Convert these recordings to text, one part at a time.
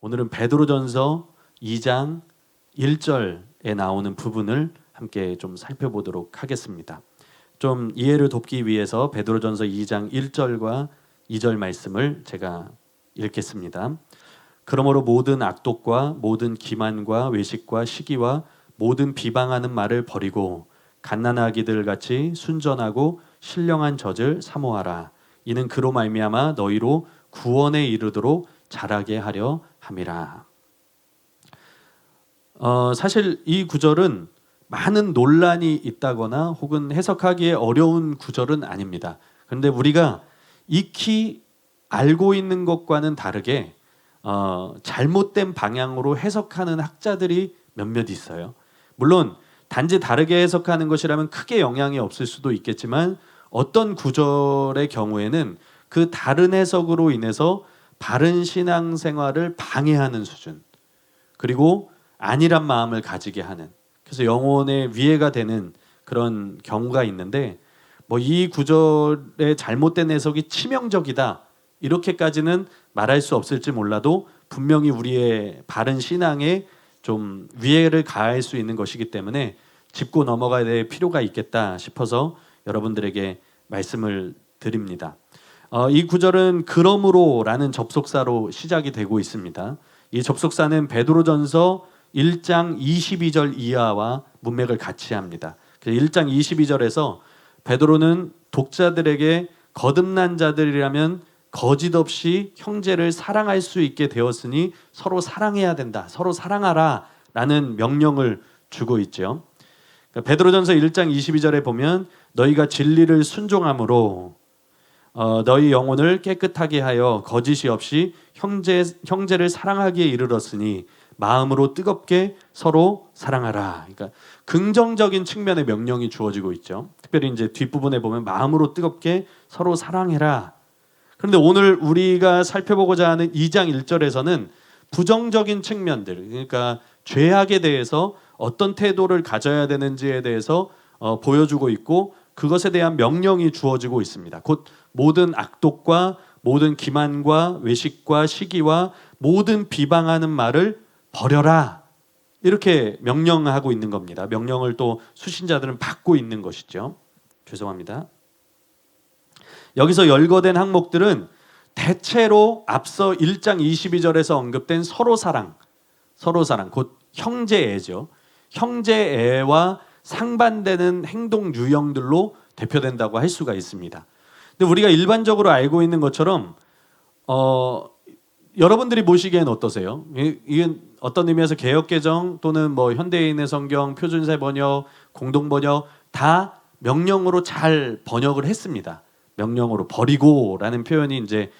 오늘은 베드로전서 2장 1절에 나오는 부분을 함께 좀 살펴보도록 하겠습니다. 좀 이해를 돕기 위해서 베드로전서 2장 1절과 2절 말씀을 제가 읽겠습니다. 그러므로 모든 악독과 모든 기만과 외식과 시기와 모든 비방하는 말을 버리고 갓난아기들 같이 순전하고 신령한 젖을 사모하라. 이는 그로 말미암아 너희로 구원에 이르도록 자라게 하려 함이라. 사실 이 구절은 많은 논란이 있다거나 혹은 해석하기에 어려운 구절은 아닙니다. 그런데 우리가 익히 알고 있는 것과는 다르게 잘못된 방향으로 해석하는 학자들이 몇몇 있어요. 물론 단지 다르게 해석하는 것이라면 크게 영향이 없을 수도 있겠지만 어떤 구절의 경우에는 그 다른 해석으로 인해서 바른 신앙생활을 방해하는 수준, 그리고 안일한 마음을 가지게 하는, 그래서 영혼에 위해가 되는 그런 경우가 있는데, 이 구절의 잘못된 해석이 치명적이다 이렇게까지는 말할 수 없을지 몰라도 분명히 우리의 바른 신앙에 좀 위해를 가할 수 있는 것이기 때문에 짚고 넘어가야 될 필요가 있겠다 싶어서 여러분들에게 말씀을 드립니다. 이 구절은 그러므로라는 접속사로 시작이 되고 있습니다. 이 접속사는 베드로전서 1장 22절 이하와 문맥을 같이 합니다. 1장 22절에서 베드로는 독자들에게 거듭난 자들이라면 거짓 없이 형제를 사랑할 수 있게 되었으니 서로 사랑해야 된다, 서로 사랑하라 라는 명령을 주고 있죠. 베드로전서 1장 22절에 보면 너희가 진리를 순종함으로 너희 영혼을 깨끗하게 하여 거짓이 없이 형제를 사랑하기에 이르렀으니 마음으로 뜨겁게 서로 사랑하라. 그러니까 긍정적인 측면의 명령이 주어지고 있죠. 특별히 이제 뒷부분에 보면 마음으로 뜨겁게 서로 사랑해라. 그런데 오늘 우리가 살펴보고자 하는 2장 1절에서는 부정적인 측면들, 그러니까 죄악에 대해서 어떤 태도를 가져야 되는지에 대해서 보여주고 있고, 그것에 대한 명령이 주어지고 있습니다. 곧 모든 악독과 모든 기만과 외식과 시기와 모든 비방하는 말을 버려라, 이렇게 명령하고 있는 겁니다. 명령을 또 수신자들은 받고 있는 것이죠. 죄송합니다. 여기서 열거된 항목들은 대체로 앞서 1장 22절에서 언급된 서로 사랑, 곧 형제애죠. 형제애와 상반되는 행동 유형들로 대표된다고 할 수가 있습니다. 근데 우리가 일반적으로 알고 있는 것처럼 여러분들이 보시기엔 어떠세요? 이건 어떤 의미에서 개역개정 또는 현대인의 성경, 표준세 번역, 공동번역 다 명령으로 잘 번역을 했습니다. 명령으로 버리고라는 표현이 이제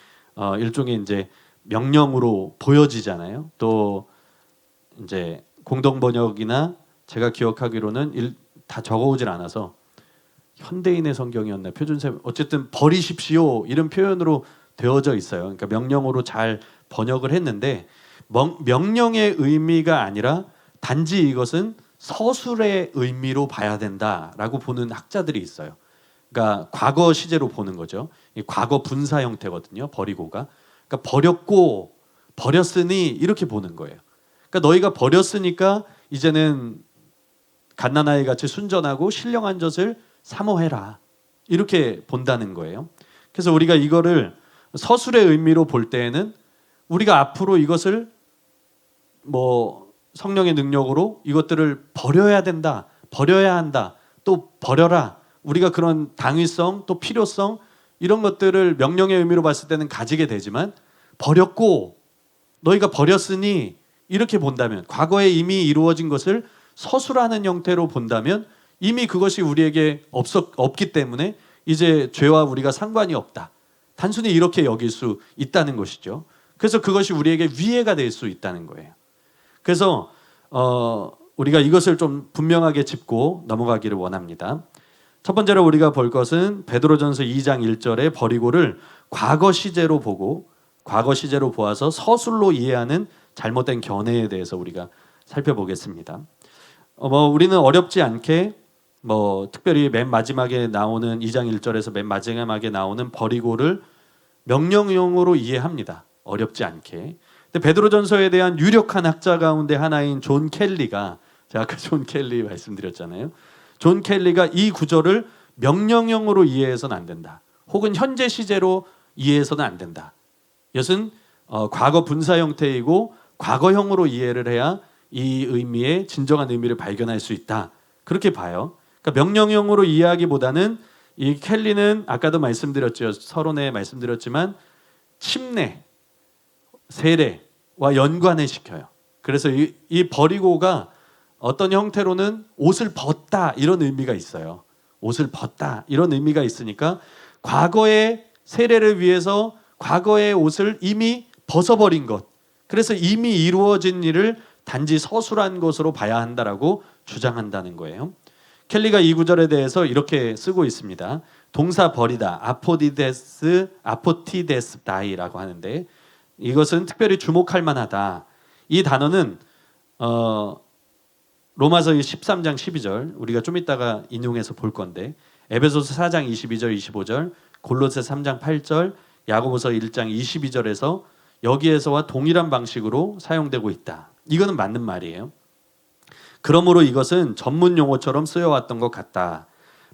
일종의 이제 명령으로 보여지잖아요. 또 이제 공동번역이나 제가 기억하기로는 다 적어오질 않아서 현대인의 성경이었나 표준세, 어쨌든 버리십시오 이런 표현으로 되어져 있어요. 그러니까 명령으로 잘 번역을 했는데 명령의 의미가 아니라 단지 이것은 서술의 의미로 봐야 된다라고 보는 학자들이 있어요. 그러니까 과거 시제로 보는 거죠. 과거 분사 형태거든요. 버리고가. 그러니까 버렸고 버렸으니 이렇게 보는 거예요. 그러니까 너희가 버렸으니까 이제는 갓난아이 같이 순전하고 신령한 젖을 사모해라, 이렇게 본다는 거예요. 그래서 우리가 이거를 서술의 의미로 볼 때에는 우리가 앞으로 이것을 성령의 능력으로 이것들을 버려야 된다, 버려야 한다, 또 버려라, 우리가 그런 당위성 또 필요성 이런 것들을 명령의 의미로 봤을 때는 가지게 되지만, 버렸고 너희가 버렸으니 이렇게 본다면, 과거에 이미 이루어진 것을 서술하는 형태로 본다면 이미 그것이 우리에게 없기 때문에 이제 죄와 우리가 상관이 없다, 단순히 이렇게 여길 수 있다는 것이죠. 그래서 그것이 우리에게 위해가 될 수 있다는 거예요. 그래서 우리가 이것을 좀 분명하게 짚고 넘어가기를 원합니다. 첫 번째로 우리가 볼 것은 베드로전서 2장 1절의 버리고를 과거 시제로 보아서 서술로 이해하는 잘못된 견해에 대해서 우리가 살펴보겠습니다. 우리는 어렵지 않게 특별히 맨 마지막에 나오는 2장 1절에서 맨 마지막에 나오는 버리고를 명령형으로 이해합니다. 어렵지 않게. 근데 베드로전서에 대한 유력한 학자 가운데 하나인 존 켈리가, 제가 아까 존 켈리 말씀드렸잖아요. 존 켈리가 이 구절을 명령형으로 이해해서는 안 된다. 혹은 현재 시제로 이해해서는 안 된다. 이것은 과거 분사 형태이고 과거형으로 이해를 해야 이 의미의 진정한 의미를 발견할 수 있다. 그렇게 봐요. 그러니까 명령형으로 이해하기보다는 이 켈리는 아까도 말씀드렸죠. 서론에 말씀드렸지만 침례, 세례와 연관을 시켜요. 그래서 이 버리고가 어떤 형태로는 옷을 벗다 이런 의미가 있어요. 옷을 벗다 이런 의미가 있으니까 과거의 세례를 위해서 과거의 옷을 이미 벗어버린 것, 그래서 이미 이루어진 일을 단지 서술한 것으로 봐야 한다라고 주장한다는 거예요. 켈리가 이 구절에 대해서 이렇게 쓰고 있습니다. 동사 버리다, 아포티데스 다이라고 하는데 이것은 특별히 주목할 만하다. 이 단어는 로마서 13장 12절, 우리가 좀 이따가 인용해서 볼 건데, 에베소서 4장 22절 25절, 골로새 3장 8절, 야고보서 1장 22절에서 여기에서와 동일한 방식으로 사용되고 있다. 이거는 맞는 말이에요. 그러므로 이것은 전문 용어처럼 쓰여왔던 것 같다.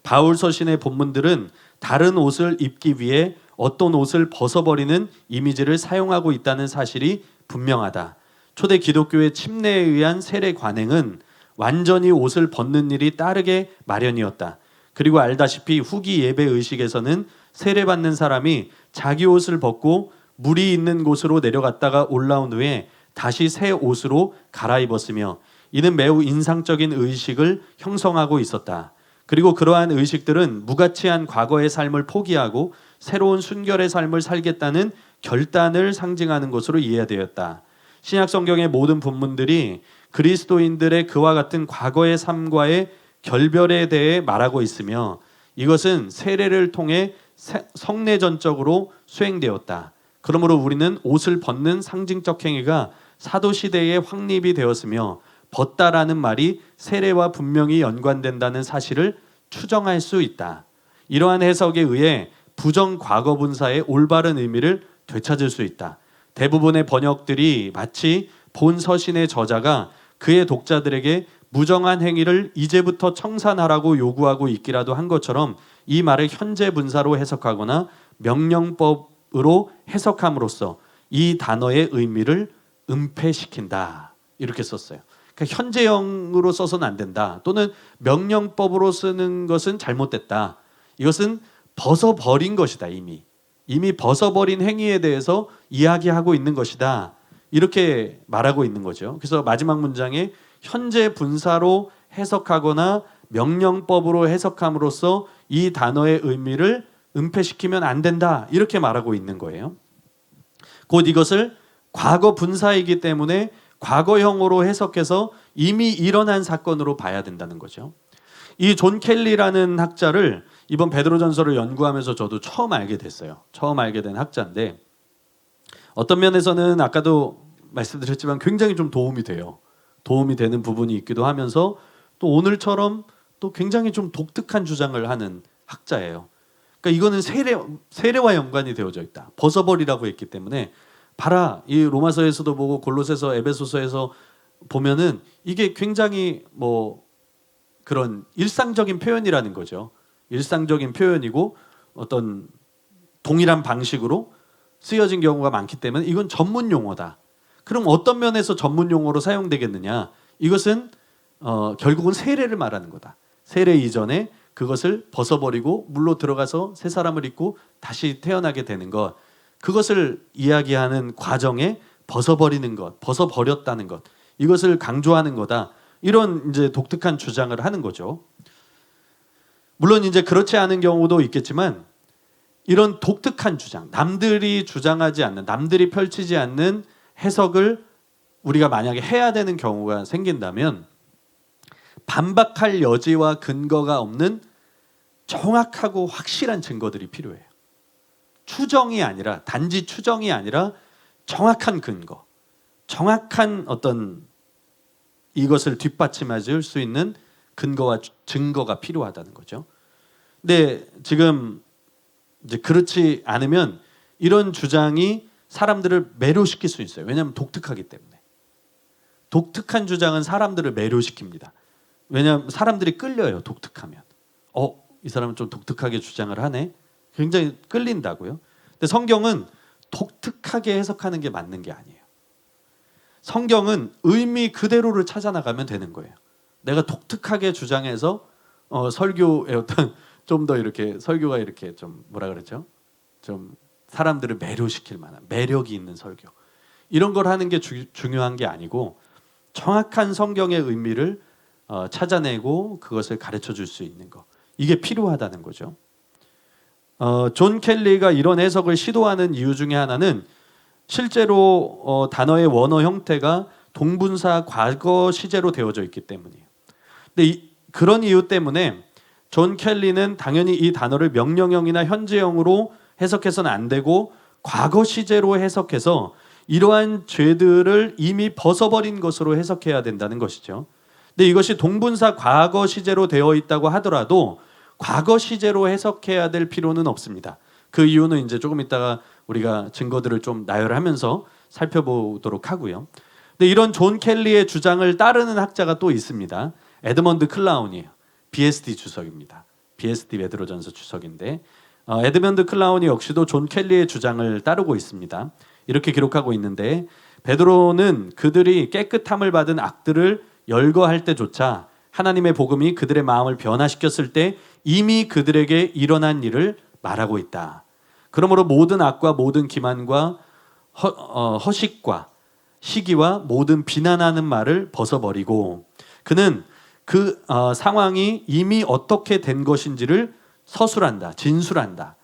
바울 서신의 본문들은 다른 옷을 입기 위해 어떤 옷을 벗어버리는 이미지를 사용하고 있다는 사실이 분명하다. 초대 기독교의 침례에 의한 세례 관행은 완전히 옷을 벗는 일이 따르게 마련이었다. 그리고 알다시피 후기 예배 의식에서는 세례받는 사람이 자기 옷을 벗고 물이 있는 곳으로 내려갔다가 올라온 후에 다시 새 옷으로 갈아입었으며 이는 매우 인상적인 의식을 형성하고 있었다. 그리고 그러한 의식들은 무가치한 과거의 삶을 포기하고 새로운 순결의 삶을 살겠다는 결단을 상징하는 것으로 이해되었다. 신약 성경의 모든 본문들이 그리스도인들의 그와 같은 과거의 삶과의 결별에 대해 말하고 있으며 이것은 세례를 통해 성례전적으로 수행되었다. 그러므로 우리는 옷을 벗는 상징적 행위가 사도시대에 확립이 되었으며 벗다라는 말이 세례와 분명히 연관된다는 사실을 추정할 수 있다. 이러한 해석에 의해 부정 과거 분사의 올바른 의미를 되찾을 수 있다. 대부분의 번역들이 마치 본 서신의 저자가 그의 독자들에게 무정한 행위를 이제부터 청산하라고 요구하고 있기라도 한 것처럼 이 말을 현재 분사로 해석하거나 명령법으로 해석함으로써 이 단어의 의미를 은폐시킨다. 이렇게 썼어요. 그러니까 현재형으로 써서는 안 된다. 또는 명령법으로 쓰는 것은 잘못됐다. 이것은 벗어버린 것이다. 이미 벗어버린 행위에 대해서 이야기하고 있는 것이다. 이렇게 말하고 있는 거죠. 그래서 마지막 문장에 현재 분사로 해석하거나 명령법으로 해석함으로써 이 단어의 의미를 은폐시키면 안 된다. 이렇게 말하고 있는 거예요. 곧 이것을 과거 분사이기 때문에 과거형으로 해석해서 이미 일어난 사건으로 봐야 된다는 거죠. 이 존 켈리라는 학자를 이번 베드로전서를 연구하면서 저도 처음 알게 됐어요. 처음 알게 된 학자인데 어떤 면에서는 아까도 말씀드렸지만 굉장히 좀 도움이 돼요. 도움이 되는 부분이 있기도 하면서 또 오늘처럼 또 굉장히 좀 독특한 주장을 하는 학자예요. 그러니까 이거는 세례와 연관이 되어져 있다. 벗어버리라고 했기 때문에 봐라. 이 로마서에서도 보고 골로새서, 에베소서에서 보면은 이게 굉장히 그런 일상적인 표현이라는 거죠. 일상적인 표현이고 어떤 동일한 방식으로 쓰여진 경우가 많기 때문에 이건 전문 용어다. 그럼 어떤 면에서 전문 용어로 사용되겠느냐? 이것은 결국은 세례를 말하는 거다. 세례 이전에 그것을 벗어버리고 물로 들어가서 새 사람을 입고 다시 태어나게 되는 것. 그것을 이야기하는 과정에 벗어버리는 것, 벗어버렸다는 것. 이것을 강조하는 거다. 이런 이제 독특한 주장을 하는 거죠. 물론 이제 그렇지 않은 경우도 있겠지만 이런 독특한 주장, 남들이 주장하지 않는, 남들이 펼치지 않는 해석을 우리가 만약에 해야 되는 경우가 생긴다면 반박할 여지와 근거가 없는 정확하고 확실한 증거들이 필요해요. 추정이 아니라, 단지 추정이 아니라 정확한 근거, 정확한 어떤 이것을 뒷받침해 줄 수 있는 근거와 증거가 필요하다는 거죠. 근데 지금 이제 그렇지 않으면 이런 주장이 사람들을 매료시킬 수 있어요. 왜냐하면 독특하기 때문에. 독특한 주장은 사람들을 매료시킵니다. 왜냐하면 사람들이 끌려요. 독특하면. 이 사람은 좀 독특하게 주장을 하네. 굉장히 끌린다고요. 근데 성경은 독특하게 해석하는 게 맞는 게 아니에요. 성경은 의미 그대로를 찾아 나가면 되는 거예요. 내가 독특하게 주장해서 설교의 어떤 좀 더 이렇게 설교가 이렇게 좀 뭐라 그랬죠? 좀 사람들을 매료시킬 만한 매력이 있는 설교. 이런 걸 하는 게 중요한 게 아니고 정확한 성경의 의미를 찾아내고 그것을 가르쳐 줄 수 있는 거. 이게 필요하다는 거죠. 존 켈리가 이런 해석을 시도하는 이유 중에 하나는 실제로 단어의 원어 형태가 동분사 과거 시제로 되어져 있기 때문이에요. 근데 그런 이유 때문에 존 켈리는 당연히 이 단어를 명령형이나 현재형으로 해석해서는 안 되고 과거 시제로 해석해서 이러한 죄들을 이미 벗어버린 것으로 해석해야 된다는 것이죠. 근데 이것이 동분사 과거 시제로 되어 있다고 하더라도 과거 시제로 해석해야 될 필요는 없습니다. 그 이유는 이제 조금 있다가 우리가 증거들을 좀 나열하면서 살펴보도록 하고요. 근데 이런 존 켈리의 주장을 따르는 학자가 또 있습니다. 에드먼드 클라운이에요. BSD 주석입니다. BSD 베드로전서 주석인데 에드먼드 클라운이 역시도 존 켈리의 주장을 따르고 있습니다. 이렇게 기록하고 있는데 베드로는 그들이 깨끗함을 받은 악들을 열거할 때조차 하나님의 복음이 그들의 마음을 변화시켰을 때 이미 그들에게 일어난 일을 말하고 있다. 그러므로 모든 악과 모든 기만과 허식과 시기와 모든 비난하는 말을 벗어버리고 그는 그 상황이 이미 어떻게 된 것인지를 서술한다. 진술한다.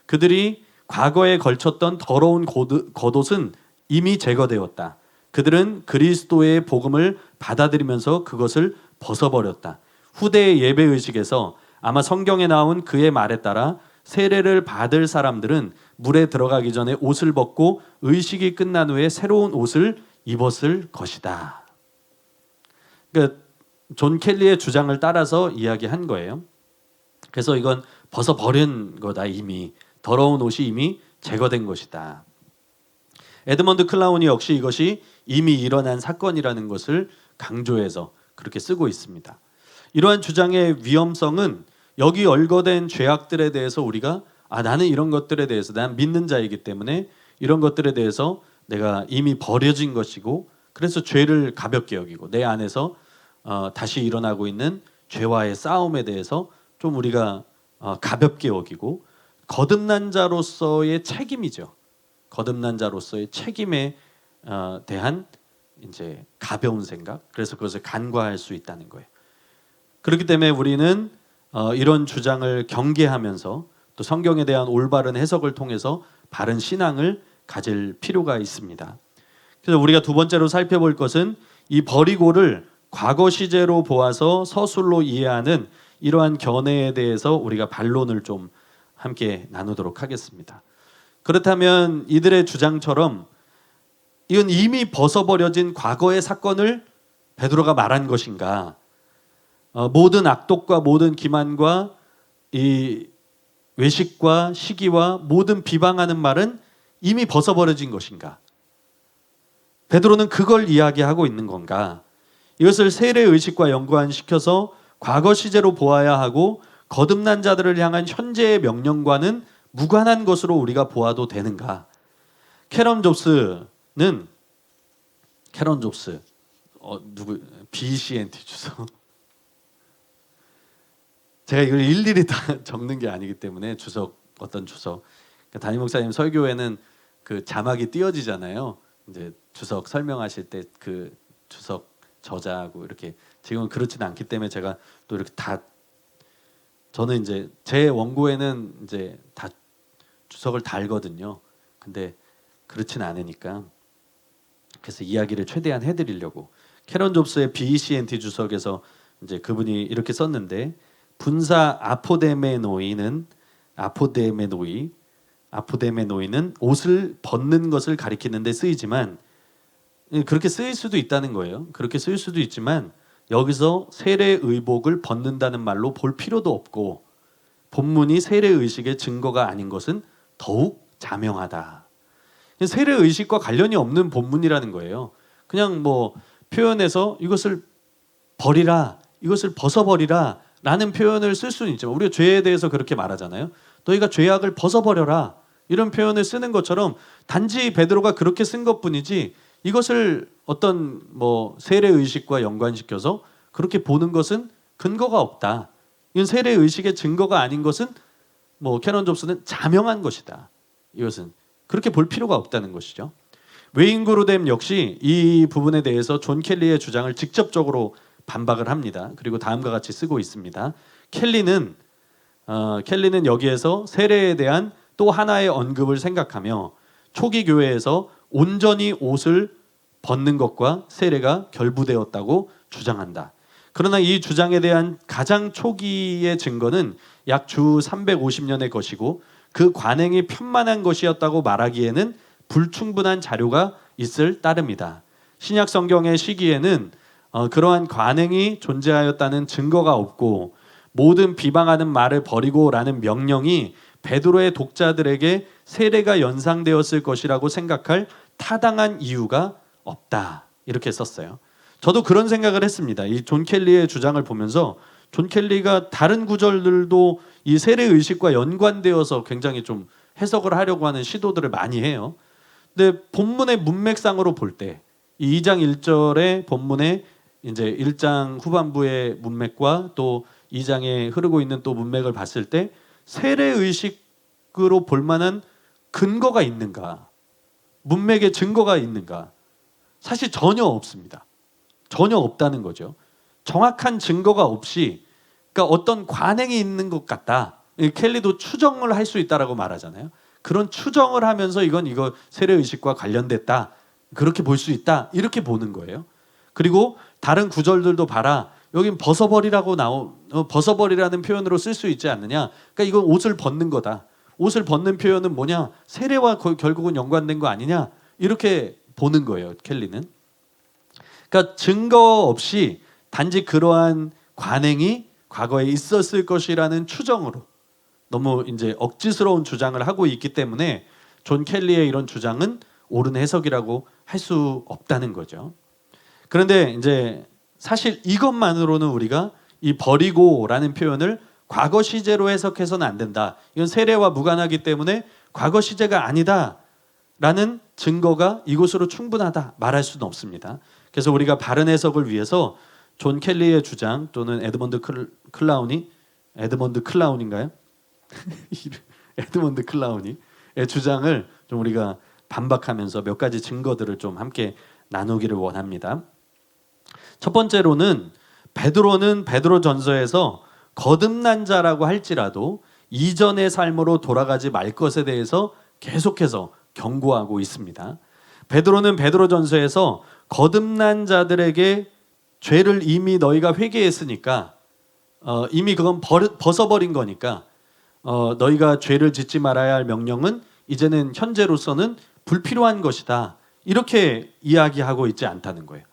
그들이 과거에 걸쳤던 더러운 겉옷은 이미 제거되었다. 그들은 그리스도의 복음을 받아들이면서 그것을 벗어버렸다. 후대의 예배의식에서 아마 성경에 나온 그의 말에 따라 세례를 받을 사람들은 물에 들어가기 전에 옷을 벗고 의식이 끝난 후에 새로운 옷을 입었을 것이다. 그러니까 존 켈리의 주장을 따라서 이야기한 거예요. 그래서 이건 벗어버린 거다. 이미 더러운 옷이 이미 제거된 것이다. 에드먼드 클라운이 역시 이것이 이미 일어난 사건이라는 것을 강조해서 그렇게 쓰고 있습니다. 이러한 주장의 위험성은 여기 열거된 죄악들에 대해서 우리가 나는 이런 것들에 대해서 난 믿는 자이기 때문에 이런 것들에 대해서 내가 이미 버려진 것이고 그래서 죄를 가볍게 여기고 내 안에서 다시 일어나고 있는 죄와의 싸움에 대해서 좀 우리가 가볍게 여기고 거듭난 자로서의 책임이죠. 거듭난 자로서의 책임에 대한 이제 가벼운 생각. 그래서 그것을 간과할 수 있다는 거예요. 그렇기 때문에 우리는 이런 주장을 경계하면서 또 성경에 대한 올바른 해석을 통해서 바른 신앙을 가질 필요가 있습니다. 그래서 우리가 두 번째로 살펴볼 것은 이 버리고를 과거 시제로 보아서 서술로 이해하는 이러한 견해에 대해서 우리가 반론을 좀 함께 나누도록 하겠습니다. 그렇다면 이들의 주장처럼 이건 이미 벗어버려진 과거의 사건을 베드로가 말한 것인가? 모든 악독과 모든 기만과 이 외식과 시기와 모든 비방하는 말은 이미 벗어버려진 것인가? 베드로는 그걸 이야기하고 있는 건가? 이것을 세례의식과 연관시켜서 과거 시제로 보아야 하고 거듭난 자들을 향한 현재의 명령과는 무관한 것으로 우리가 보아도 되는가? 캐런 존스 누구 BCNT 주석 제가 이걸 일일이 다 적는 게 아니기 때문에 어떤 주석 그러니까 담임 목사님 설교에는 그 자막이 띄어지잖아요. 이제 주석 설명하실 때 그 주석 저자하고 이렇게 지금은 그렇지는 않기 때문에 제가 또 이렇게 다 저는 이제 제 원고에는 이제 다 주석을 달거든요. 근데 그렇지는 않으니까 그래서 이야기를 최대한 해드리려고 캐런 존스의 BCNT 주석에서 이제 그분이 이렇게 썼는데 분사 아포데메노이는 옷을 벗는 것을 가리키는 데 쓰이지만 그렇게 쓰일 수도 있다는 거예요. 그렇게 쓰일 수도 있지만 여기서 세례의복을 벗는다는 말로 볼 필요도 없고 본문이 세례의식의 증거가 아닌 것은 더욱 자명하다. 세례 의식과 관련이 없는 본문이라는 거예요. 그냥 뭐 표현해서 이것을 버리라, 이것을 벗어버리라 라는 표현을 쓸 수는 있지만, 우리가 죄에 대해서 그렇게 말하잖아요. 너희가 죄악을 벗어버려라, 이런 표현을 쓰는 것처럼 단지 베드로가 그렇게 쓴 것뿐이지, 이것을 어떤 뭐 세례 의식과 연관시켜서 그렇게 보는 것은 근거가 없다. 이건 세례 의식의 증거가 아닌 것은 뭐 캐넌 존스는 자명한 것이다. 이것은 그렇게 볼 필요가 없다는 것이죠. 웨인 그루뎀 역시 이 부분에 대해서 존 켈리의 주장을 직접적으로 반박을 합니다. 그리고 다음과 같이 쓰고 있습니다. 켈리는 여기에서 세례에 대한 또 하나의 언급을 생각하며 초기 교회에서 온전히 옷을 벗는 것과 세례가 결부되었다고 주장한다. 그러나 이 주장에 대한 가장 초기의 증거는 약 주 350년의 것이고, 그 관행이 편만한 것이었다고 말하기에는 불충분한 자료가 있을 따름이다. 신약 성경의 시기에는 그러한 관행이 존재하였다는 증거가 없고, 모든 비방하는 말을 버리고라는 명령이 베드로의 독자들에게 세례가 연상되었을 것이라고 생각할 타당한 이유가 없다. 이렇게 썼어요. 저도 그런 생각을 했습니다. 이 존 켈리의 주장을 보면서 존 켈리가 다른 구절들도 이 세례 의식과 연관되어서 굉장히 좀 해석을 하려고 하는 시도들을 많이 해요. 근데 본문의 문맥상으로 볼 때 이 2장 1절의 본문의 이제 1장 후반부의 문맥과 또 2장에 흐르고 있는 또 문맥을 봤을 때 세례 의식으로 볼 만한 근거가 있는가? 문맥에 증거가 있는가? 사실 전혀 없습니다. 전혀 없다는 거죠. 정확한 증거가 없이, 그러니까 어떤 관행이 있는 것 같다. 켈리도 추정을 할 수 있다라고 말하잖아요. 그런 추정을 하면서 이거 세례 의식과 관련됐다, 그렇게 볼 수 있다, 이렇게 보는 거예요. 그리고 다른 구절들도 봐라. 여긴 벗어버리라는 표현으로 쓸 수 있지 않느냐. 그러니까 이건 옷을 벗는 거다. 옷을 벗는 표현은 뭐냐? 세례와 결국은 연관된 거 아니냐? 이렇게 보는 거예요, 켈리는. 그러니까 증거 없이 단지 그러한 관행이 과거에 있었을 것이라는 추정으로 너무 이제 억지스러운 주장을 하고 있기 때문에 존 켈리의 이런 주장은 옳은 해석이라고 할 수 없다는 거죠. 그런데 이제 사실 이것만으로는 우리가 이 버리고라는 표현을 과거 시제로 해석해서는 안 된다. 이건 세례와 무관하기 때문에 과거 시제가 아니다라는 증거가 이것으로 충분하다 말할 수는 없습니다. 그래서 우리가 바른 해석을 위해서 존 켈리의 주장 또는 에드먼드 클라운인가요? 에드먼드 클라운이의 주장을 좀 우리가 반박하면서 몇 가지 증거들을 좀 함께 나누기를 원합니다. 첫 번째로는 베드로는 베드로전서에서 거듭난 자라고 할지라도 이전의 삶으로 돌아가지 말 것에 대해서 계속해서 경고하고 있습니다. 베드로는 베드로전서에서 거듭난 자들에게 죄를 이미 너희가 회개했으니까 이미 그건 벗어버린 거니까 너희가 죄를 짓지 말아야 할 명령은 이제는 현재로서는 불필요한 것이다. 이렇게 이야기하고 있지 않다는 거예요.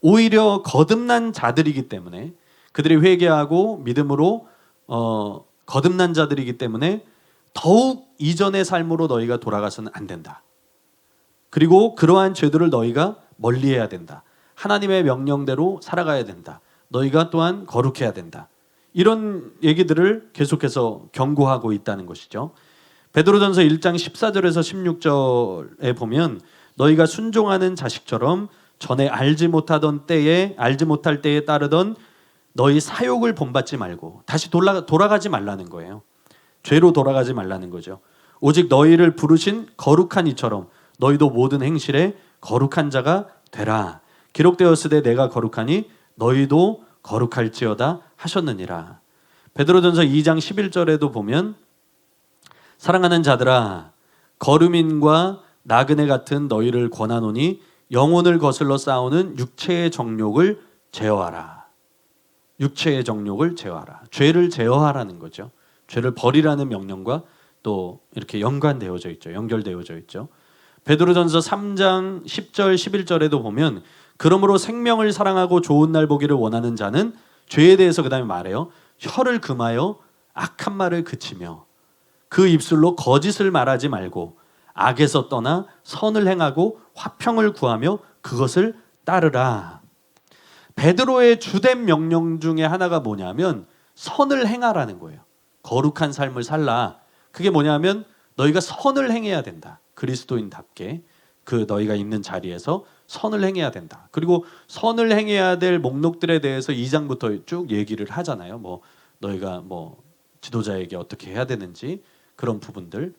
오히려 거듭난 자들이기 때문에, 그들이 회개하고 믿음으로 거듭난 자들이기 때문에 더욱 이전의 삶으로 너희가 돌아가서는 안 된다. 그리고 그러한 죄들을 너희가 멀리해야 된다. 하나님의 명령대로 살아가야 된다. 너희가 또한 거룩해야 된다. 이런 얘기들을 계속해서 경고하고 있다는 것이죠. 베드로전서 1장 14절에서 16절에 보면 너희가 순종하는 자식처럼 전에 알지 못할 때에 따르던 너희 사욕을 본받지 말고, 다시 돌아가지 말라는 거예요. 죄로 돌아가지 말라는 거죠. 오직 너희를 부르신 거룩한 이처럼 너희도 모든 행실에 거룩한 자가 되라. 기록되었으되 내가 거룩하니 너희도 거룩할지어다 하셨느니라. 베드로전서 2장 11절에도 보면 사랑하는 자들아, 거루민과 나그네 같은 너희를 권하노니 영혼을 거슬러 싸우는 육체의 정욕을 제어하라. 육체의 정욕을 제어하라. 죄를 제어하라는 거죠. 죄를 버리라는 명령과 또 이렇게 연결되어져 있죠. 베드로전서 3장 10절 11절에도 보면 그러므로 생명을 사랑하고 좋은 날 보기를 원하는 자는 죄에 대해서 그 다음에 말해요. 혀를 금하여 악한 말을 그치며 그 입술로 거짓을 말하지 말고 악에서 떠나 선을 행하고 화평을 구하며 그것을 따르라. 베드로의 주된 명령 중에 하나가 뭐냐면 선을 행하라는 거예요. 거룩한 삶을 살라. 그게 뭐냐면 너희가 선을 행해야 된다. 그리스도인답게 그 너희가 있는 자리에서 선을 행해야 된다. 그리고 선을 행해야 될 목록들에 대해서 2장부터 쭉 얘기를 하잖아요. 뭐 너희가 뭐 지도자에게 어떻게 해야 되는지 그런 부분들도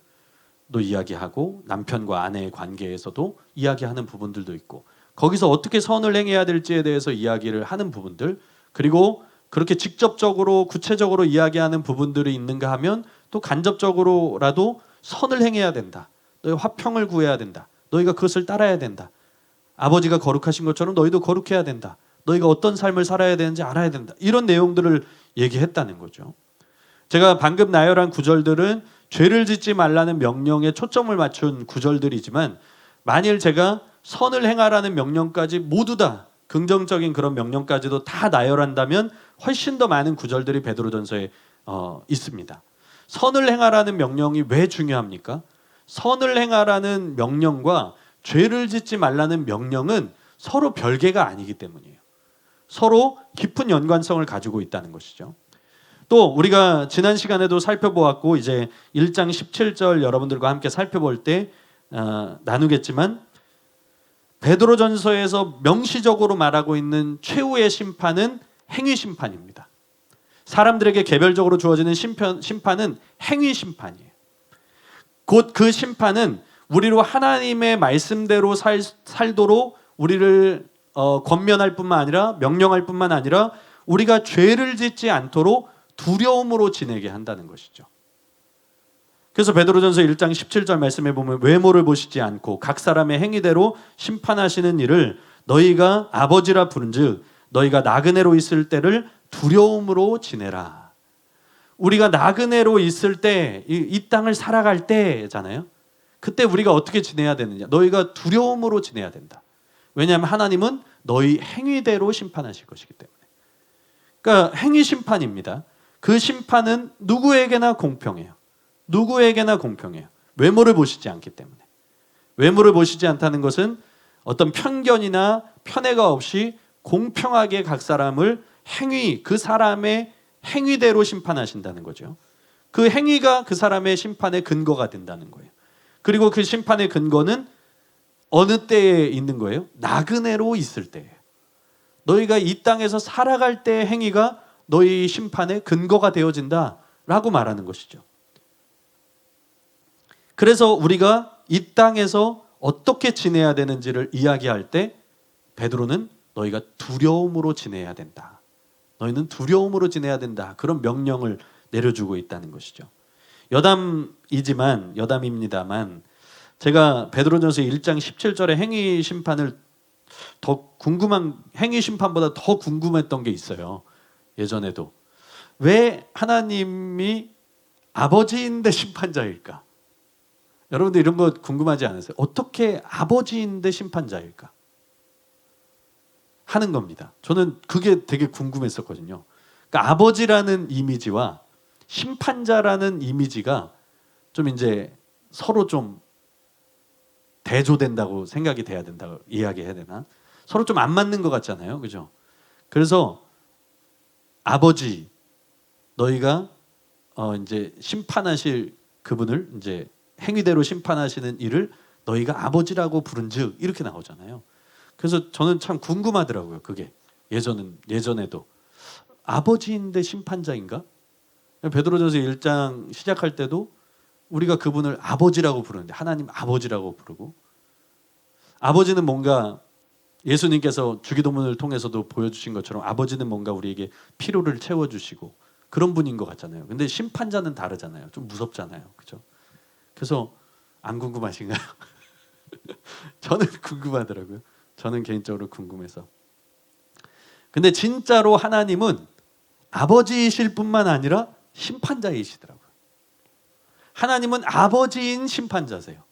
이야기하고 남편과 아내의 관계에서도 이야기하는 부분들도 있고 거기서 어떻게 선을 행해야 될지에 대해서 이야기를 하는 부분들 그리고 그렇게 직접적으로 구체적으로 이야기하는 부분들이 있는가 하면 또 간접적으로라도 선을 행해야 된다. 너희 화평을 구해야 된다. 너희가 그것을 따라야 된다. 아버지가 거룩하신 것처럼 너희도 거룩해야 된다. 너희가 어떤 삶을 살아야 되는지 알아야 된다. 이런 내용들을 얘기했다는 거죠. 제가 방금 나열한 구절들은 죄를 짓지 말라는 명령에 초점을 맞춘 구절들이지만 만일 제가 선을 행하라는 명령까지 모두 다 긍정적인 그런 명령까지도 다 나열한다면 훨씬 더 많은 구절들이 베드로전서에 있습니다. 선을 행하라는 명령이 왜 중요합니까? 선을 행하라는 명령과 죄를 짓지 말라는 명령은 서로 별개가 아니기 때문이에요. 서로 깊은 연관성을 가지고 있다는 것이죠. 또 우리가 지난 시간에도 살펴보았고 이제 1장 17절 여러분들과 함께 살펴볼 때 나누겠지만 베드로전서에서 명시적으로 말하고 있는 최후의 심판은 행위 심판입니다. 사람들에게 개별적으로 주어지는 심판은 행위 심판이에요. 곧 그 심판은 우리로 하나님의 말씀대로 살도록 우리를 권면할 뿐만 아니라 명령할 뿐만 아니라 우리가 죄를 짓지 않도록 두려움으로 지내게 한다는 것이죠. 그래서 베드로전서 1장 17절 말씀에 보면 외모를 보시지 않고 각 사람의 행위대로 심판하시는 일을 너희가 아버지라 부른즉 너희가 나그네로 있을 때를 두려움으로 지내라. 우리가 나그네로 있을 때 이 땅을 살아갈 때잖아요. 그때 우리가 어떻게 지내야 되느냐? 너희가 두려움으로 지내야 된다. 왜냐하면 하나님은 너희 행위대로 심판하실 것이기 때문에. 그러니까 행위 심판입니다. 그 심판은 누구에게나 공평해요. 누구에게나 공평해요. 외모를 보시지 않기 때문에. 외모를 보시지 않다는 것은 어떤 편견이나 편애가 없이 공평하게 각 사람을 그 사람의 행위대로 심판하신다는 거죠. 그 행위가 그 사람의 심판의 근거가 된다는 거예요. 그리고 그 심판의 근거는 어느 때에 있는 거예요? 나그네로 있을 때예요. 너희가 이 땅에서 살아갈 때의 행위가 너희 심판의 근거가 되어진다라고 말하는 것이죠. 그래서 우리가 이 땅에서 어떻게 지내야 되는지를 이야기할 때 베드로는 너희가 두려움으로 지내야 된다. 너희는 두려움으로 지내야 된다. 그런 명령을 내려주고 있다는 것이죠. 여담입니다만 제가 베드로전서 1장 17절의 행위 심판을 행위 심판보다 더 궁금했던 게 있어요. 예전에도. 왜 하나님이 아버지인데 심판자일까? 여러분들 이런 거 궁금하지 않으세요? 어떻게 아버지인데 심판자일까? 하는 겁니다. 저는 그게 되게 궁금했었거든요. 그러니까 아버지라는 이미지와 심판자라는 이미지가 좀 이제 서로 좀 대조된다고 생각이 돼야 된다고 이야기해야 되나? 서로 좀 안 맞는 것 같잖아요. 그죠? 그래서 아버지 너희가 이제 심판하실 그분을 이제 행위대로 심판하시는 일을 너희가 아버지라고 부른즉 이렇게 나오잖아요. 그래서 저는 참 궁금하더라고요. 그게 예전에도 아버지인데 심판자인가? 베드로전서 1장 시작할 때도 우리가 그분을 아버지라고 부르는데 하나님 아버지라고 부르고 아버지는 뭔가 예수님께서 주기도문을 통해서도 보여주신 것처럼 아버지는 뭔가 우리에게 필요를 채워주시고 그런 분인 것 같잖아요. 근데 심판자는 다르잖아요. 좀 무섭잖아요. 그죠? 그래서 안 궁금하신가요? 저는 궁금하더라고요. 저는 개인적으로 궁금해서. 근데 진짜로 하나님은 아버지이실 뿐만 아니라 심판자이시더라고요. 하나님은 아버지인 심판자세요.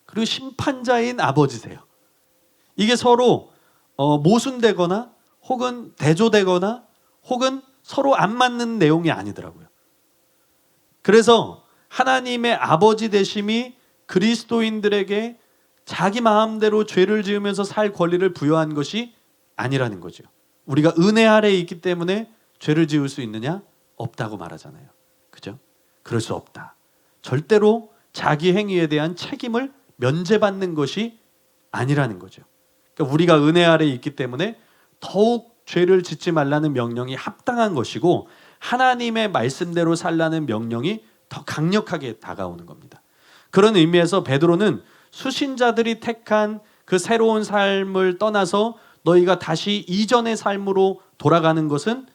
그리고 심판자인 아버지세요. 이게 서로 모순되거나 혹은 대조되거나 혹은 서로 안 맞는 내용이 아니더라고요. 그래서 하나님의 아버지 되심이 그리스도인들에게 자기 마음대로 죄를 지으면서 살 권리를 부여한 것이 아니라는 거죠. 우리가 은혜 아래에 있기 때문에 죄를 지을 수 있느냐? 없다고 말하잖아요. 그죠? 그럴 수 없다. 절대로 자기 행위에 대한 책임을 면제받는 것이 아니라는 거죠. 그러니까 우리가 은혜 아래에 있기 때문에 더욱 죄를 짓지 말라는 명령이 합당한 것이고 하나님의 말씀대로 살라는 명령이 더 강력하게 다가오는 겁니다. 그런 의미에서 베드로는 수신자들이 택한 그 새로운 삶을 떠나서 너희가 다시 이전의 삶으로 돌아가는 것은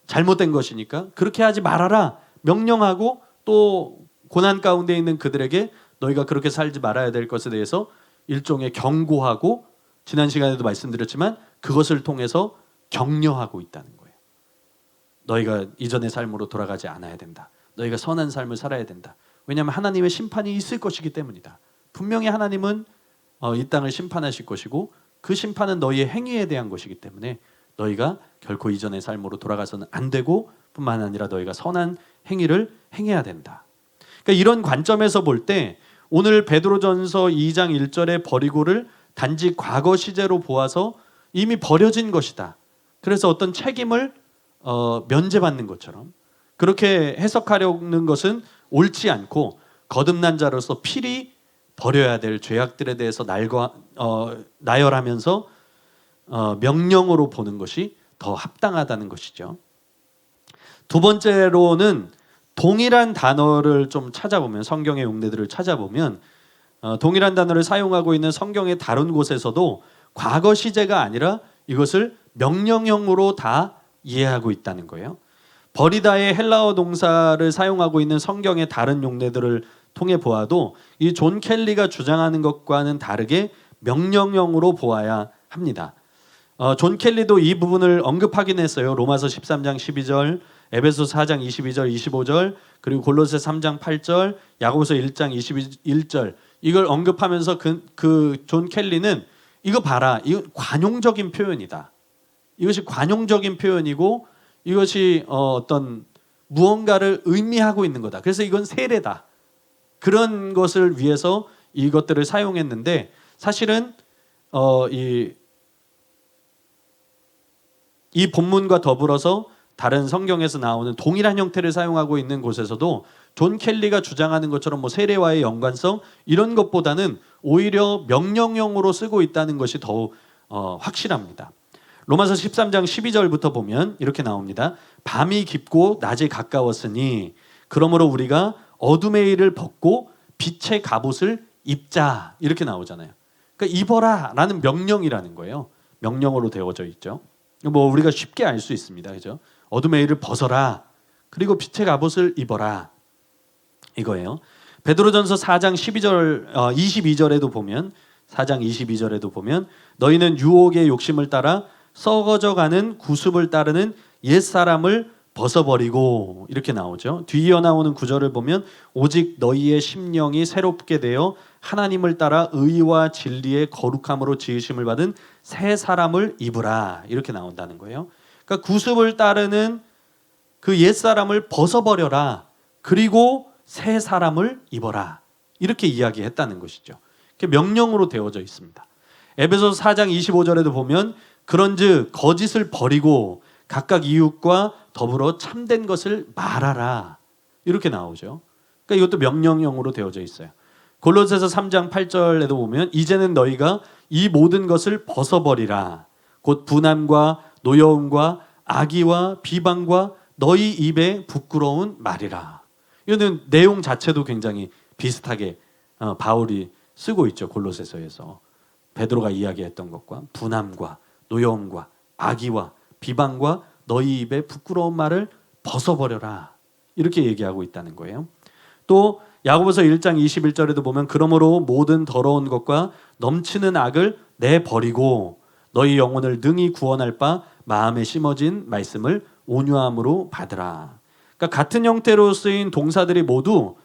잘못된 것이니까 그렇게 하지 말아라 명령하고 또 고난 가운데 있는 그들에게 너희가 그렇게 살지 말아야 될 것에 대해서 일종의 경고하고 지난 시간에도 말씀드렸지만 그것을 통해서 격려하고 있다는 거예요. 너희가 이전의 삶으로 돌아가지 않아야 된다. 너희가 선한 삶을 살아야 된다. 왜냐하면 하나님의 심판이 있을 것이기 때문이다. 분명히 하나님은 이 땅을 심판하실 것이고 그 심판은 너희의 행위에 대한 것이기 때문에 너희가 결코 이전의 삶으로 돌아가서는 안 되고 뿐만 아니라 너희가 선한 행위를 행해야 된다. 그러니까 이런 관점에서 볼 때 오늘 베드로전서 2장 1절의 버리고를 단지 과거 시제로 보아서 이미 버려진 것이다. 그래서 어떤 책임을 면제받는 것처럼 그렇게 해석하려는 것은 옳지 않고 거듭난 자로서 필히 버려야 될 죄악들에 대해서 나열하면서 명령으로 보는 것이 더 합당하다는 것이죠. 두 번째로는 동일한 단어를 좀 찾아보면 성경의 용례들을 찾아보면 동일한 단어를 사용하고 있는 성경의 다른 곳에서도 과거 시제가 아니라 이것을 명령형으로 다 이해하고 있다는 거예요. 버리다의 헬라어 동사를 사용하고 있는 성경의 다른 용례들을 통해 보아도 이 존 켈리가 주장하는 것과는 다르게 명령형으로 보아야 합니다. 존 켈리도 이 부분을 언급하긴 했어요. 로마서 13장 12절, 에베소 4장 22절, 25절, 그리고 골로새 3장 8절, 야고보서 1장 21절 이걸 언급하면서 그 존 켈리는 이거 봐라. 이거 관용적인 표현이다. 이것이 관용적인 표현이고 이것이 어떤 무언가를 의미하고 있는 거다. 그래서 이건 세례다. 그런 것을 위해서 이것들을 사용했는데 사실은 이 본문과 더불어서 다른 성경에서 나오는 동일한 형태를 사용하고 있는 곳에서도 존 켈리가 주장하는 것처럼 뭐 세례와의 연관성 이런 것보다는 오히려 명령형으로 쓰고 있다는 것이 더욱 확실합니다. 로마서 13장 12절부터 보면 이렇게 나옵니다. 밤이 깊고 낮이 가까웠으니 그러므로 우리가 어둠의 일을 벗고 빛의 갑옷을 입자 이렇게 나오잖아요. 그러니까 입어라 라는 명령이라는 거예요. 명령어로 되어져 있죠. 뭐 우리가 쉽게 알 수 있습니다. 그죠? 어둠의 일을 벗어라. 그리고 빛의 갑옷을 입어라. 이거예요. 베드로전서 4장 22절에도 보면 4장 22절에도 보면 너희는 유혹의 욕심을 따라 썩어져가는 구습을 따르는 옛사람을 벗어버리고 이렇게 나오죠. 뒤이어 나오는 구절을 보면 오직 너희의 심령이 새롭게 되어 하나님을 따라 의와 진리의 거룩함으로 지으심을 받은 새 사람을 입으라 이렇게 나온다는 거예요. 그러니까 구습을 따르는 그 옛사람을 벗어버려라. 그리고 새 사람을 입어라. 이렇게 이야기했다는 것이죠. 명령으로 되어져 있습니다. 에베소서 4장 25절에도 보면 그런즉 거짓을 버리고 각각 이웃과 더불어 참된 것을 말하라. 이렇게 나오죠. 그러니까 이것도 명령형으로 되어져 있어요. 골로새서 3장 8절에도 보면 이제는 너희가 이 모든 것을 벗어버리라. 곧 분함과 노여움과 악의와 비방과 너희 입에 부끄러운 말이라. 이거는 내용 자체도 굉장히 비슷하게 바울이 쓰고 있죠. 골로새서에서 베드로가 이야기했던 것과 분함과 노여움과 악의와 비방과 너희 입에 부끄러운 말을 벗어버려라. 이렇게 얘기하고 있다는 거예요. 또 야고보서 1장 21절에도 보면 그러므로 모든 더러운 것과 넘치는 악을 내버리고 너희 영혼을 능히 구원할 바 마음에 심어진 말씀을 온유함으로 받으라. 그러니까 같은 형태로 쓰인 동사들이 모두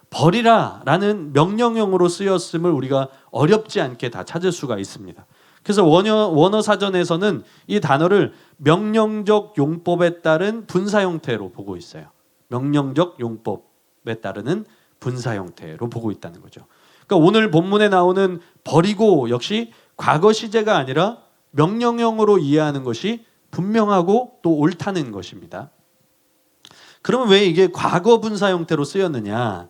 버리라 라는 명령형으로 쓰였음을 우리가 어렵지 않게 다 찾을 수가 있습니다. 그래서 원어 사전에서는 이 단어를 명령적 용법에 따른 분사 형태로 보고 있어요. 명령적 용법에 따르는 분사 형태로 보고 있다는 거죠. 그러니까 오늘 본문에 나오는 버리고 역시 과거 시제가 아니라 명령형으로 이해하는 것이 분명하고 또 옳다는 것입니다. 그러면 왜 이게 과거 분사 형태로 쓰였느냐?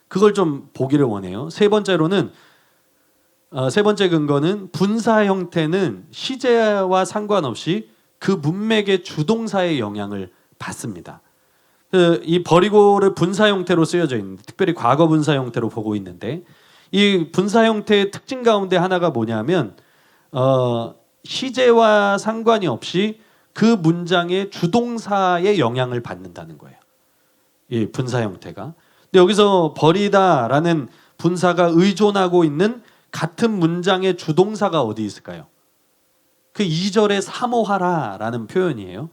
그걸 좀 보기를 원해요. 세 번째 근거는 분사 형태는 시제와 상관없이 그 문맥의 주동사의 영향을 받습니다. 이 버리고를 분사 형태로 쓰여져 있는데, 특별히 과거 분사 형태로 보고 있는데, 이 분사 형태의 특징 가운데 하나가 뭐냐면 시제와 상관이 없이 그 문장의 주동사의 영향을 받는다는 거예요. 이 분사 형태가. 근데 여기서 버리다라는 분사가 의존하고 있는 같은 문장의 주동사가 어디 있을까요? 그 2절에 사모하라라는 표현이에요.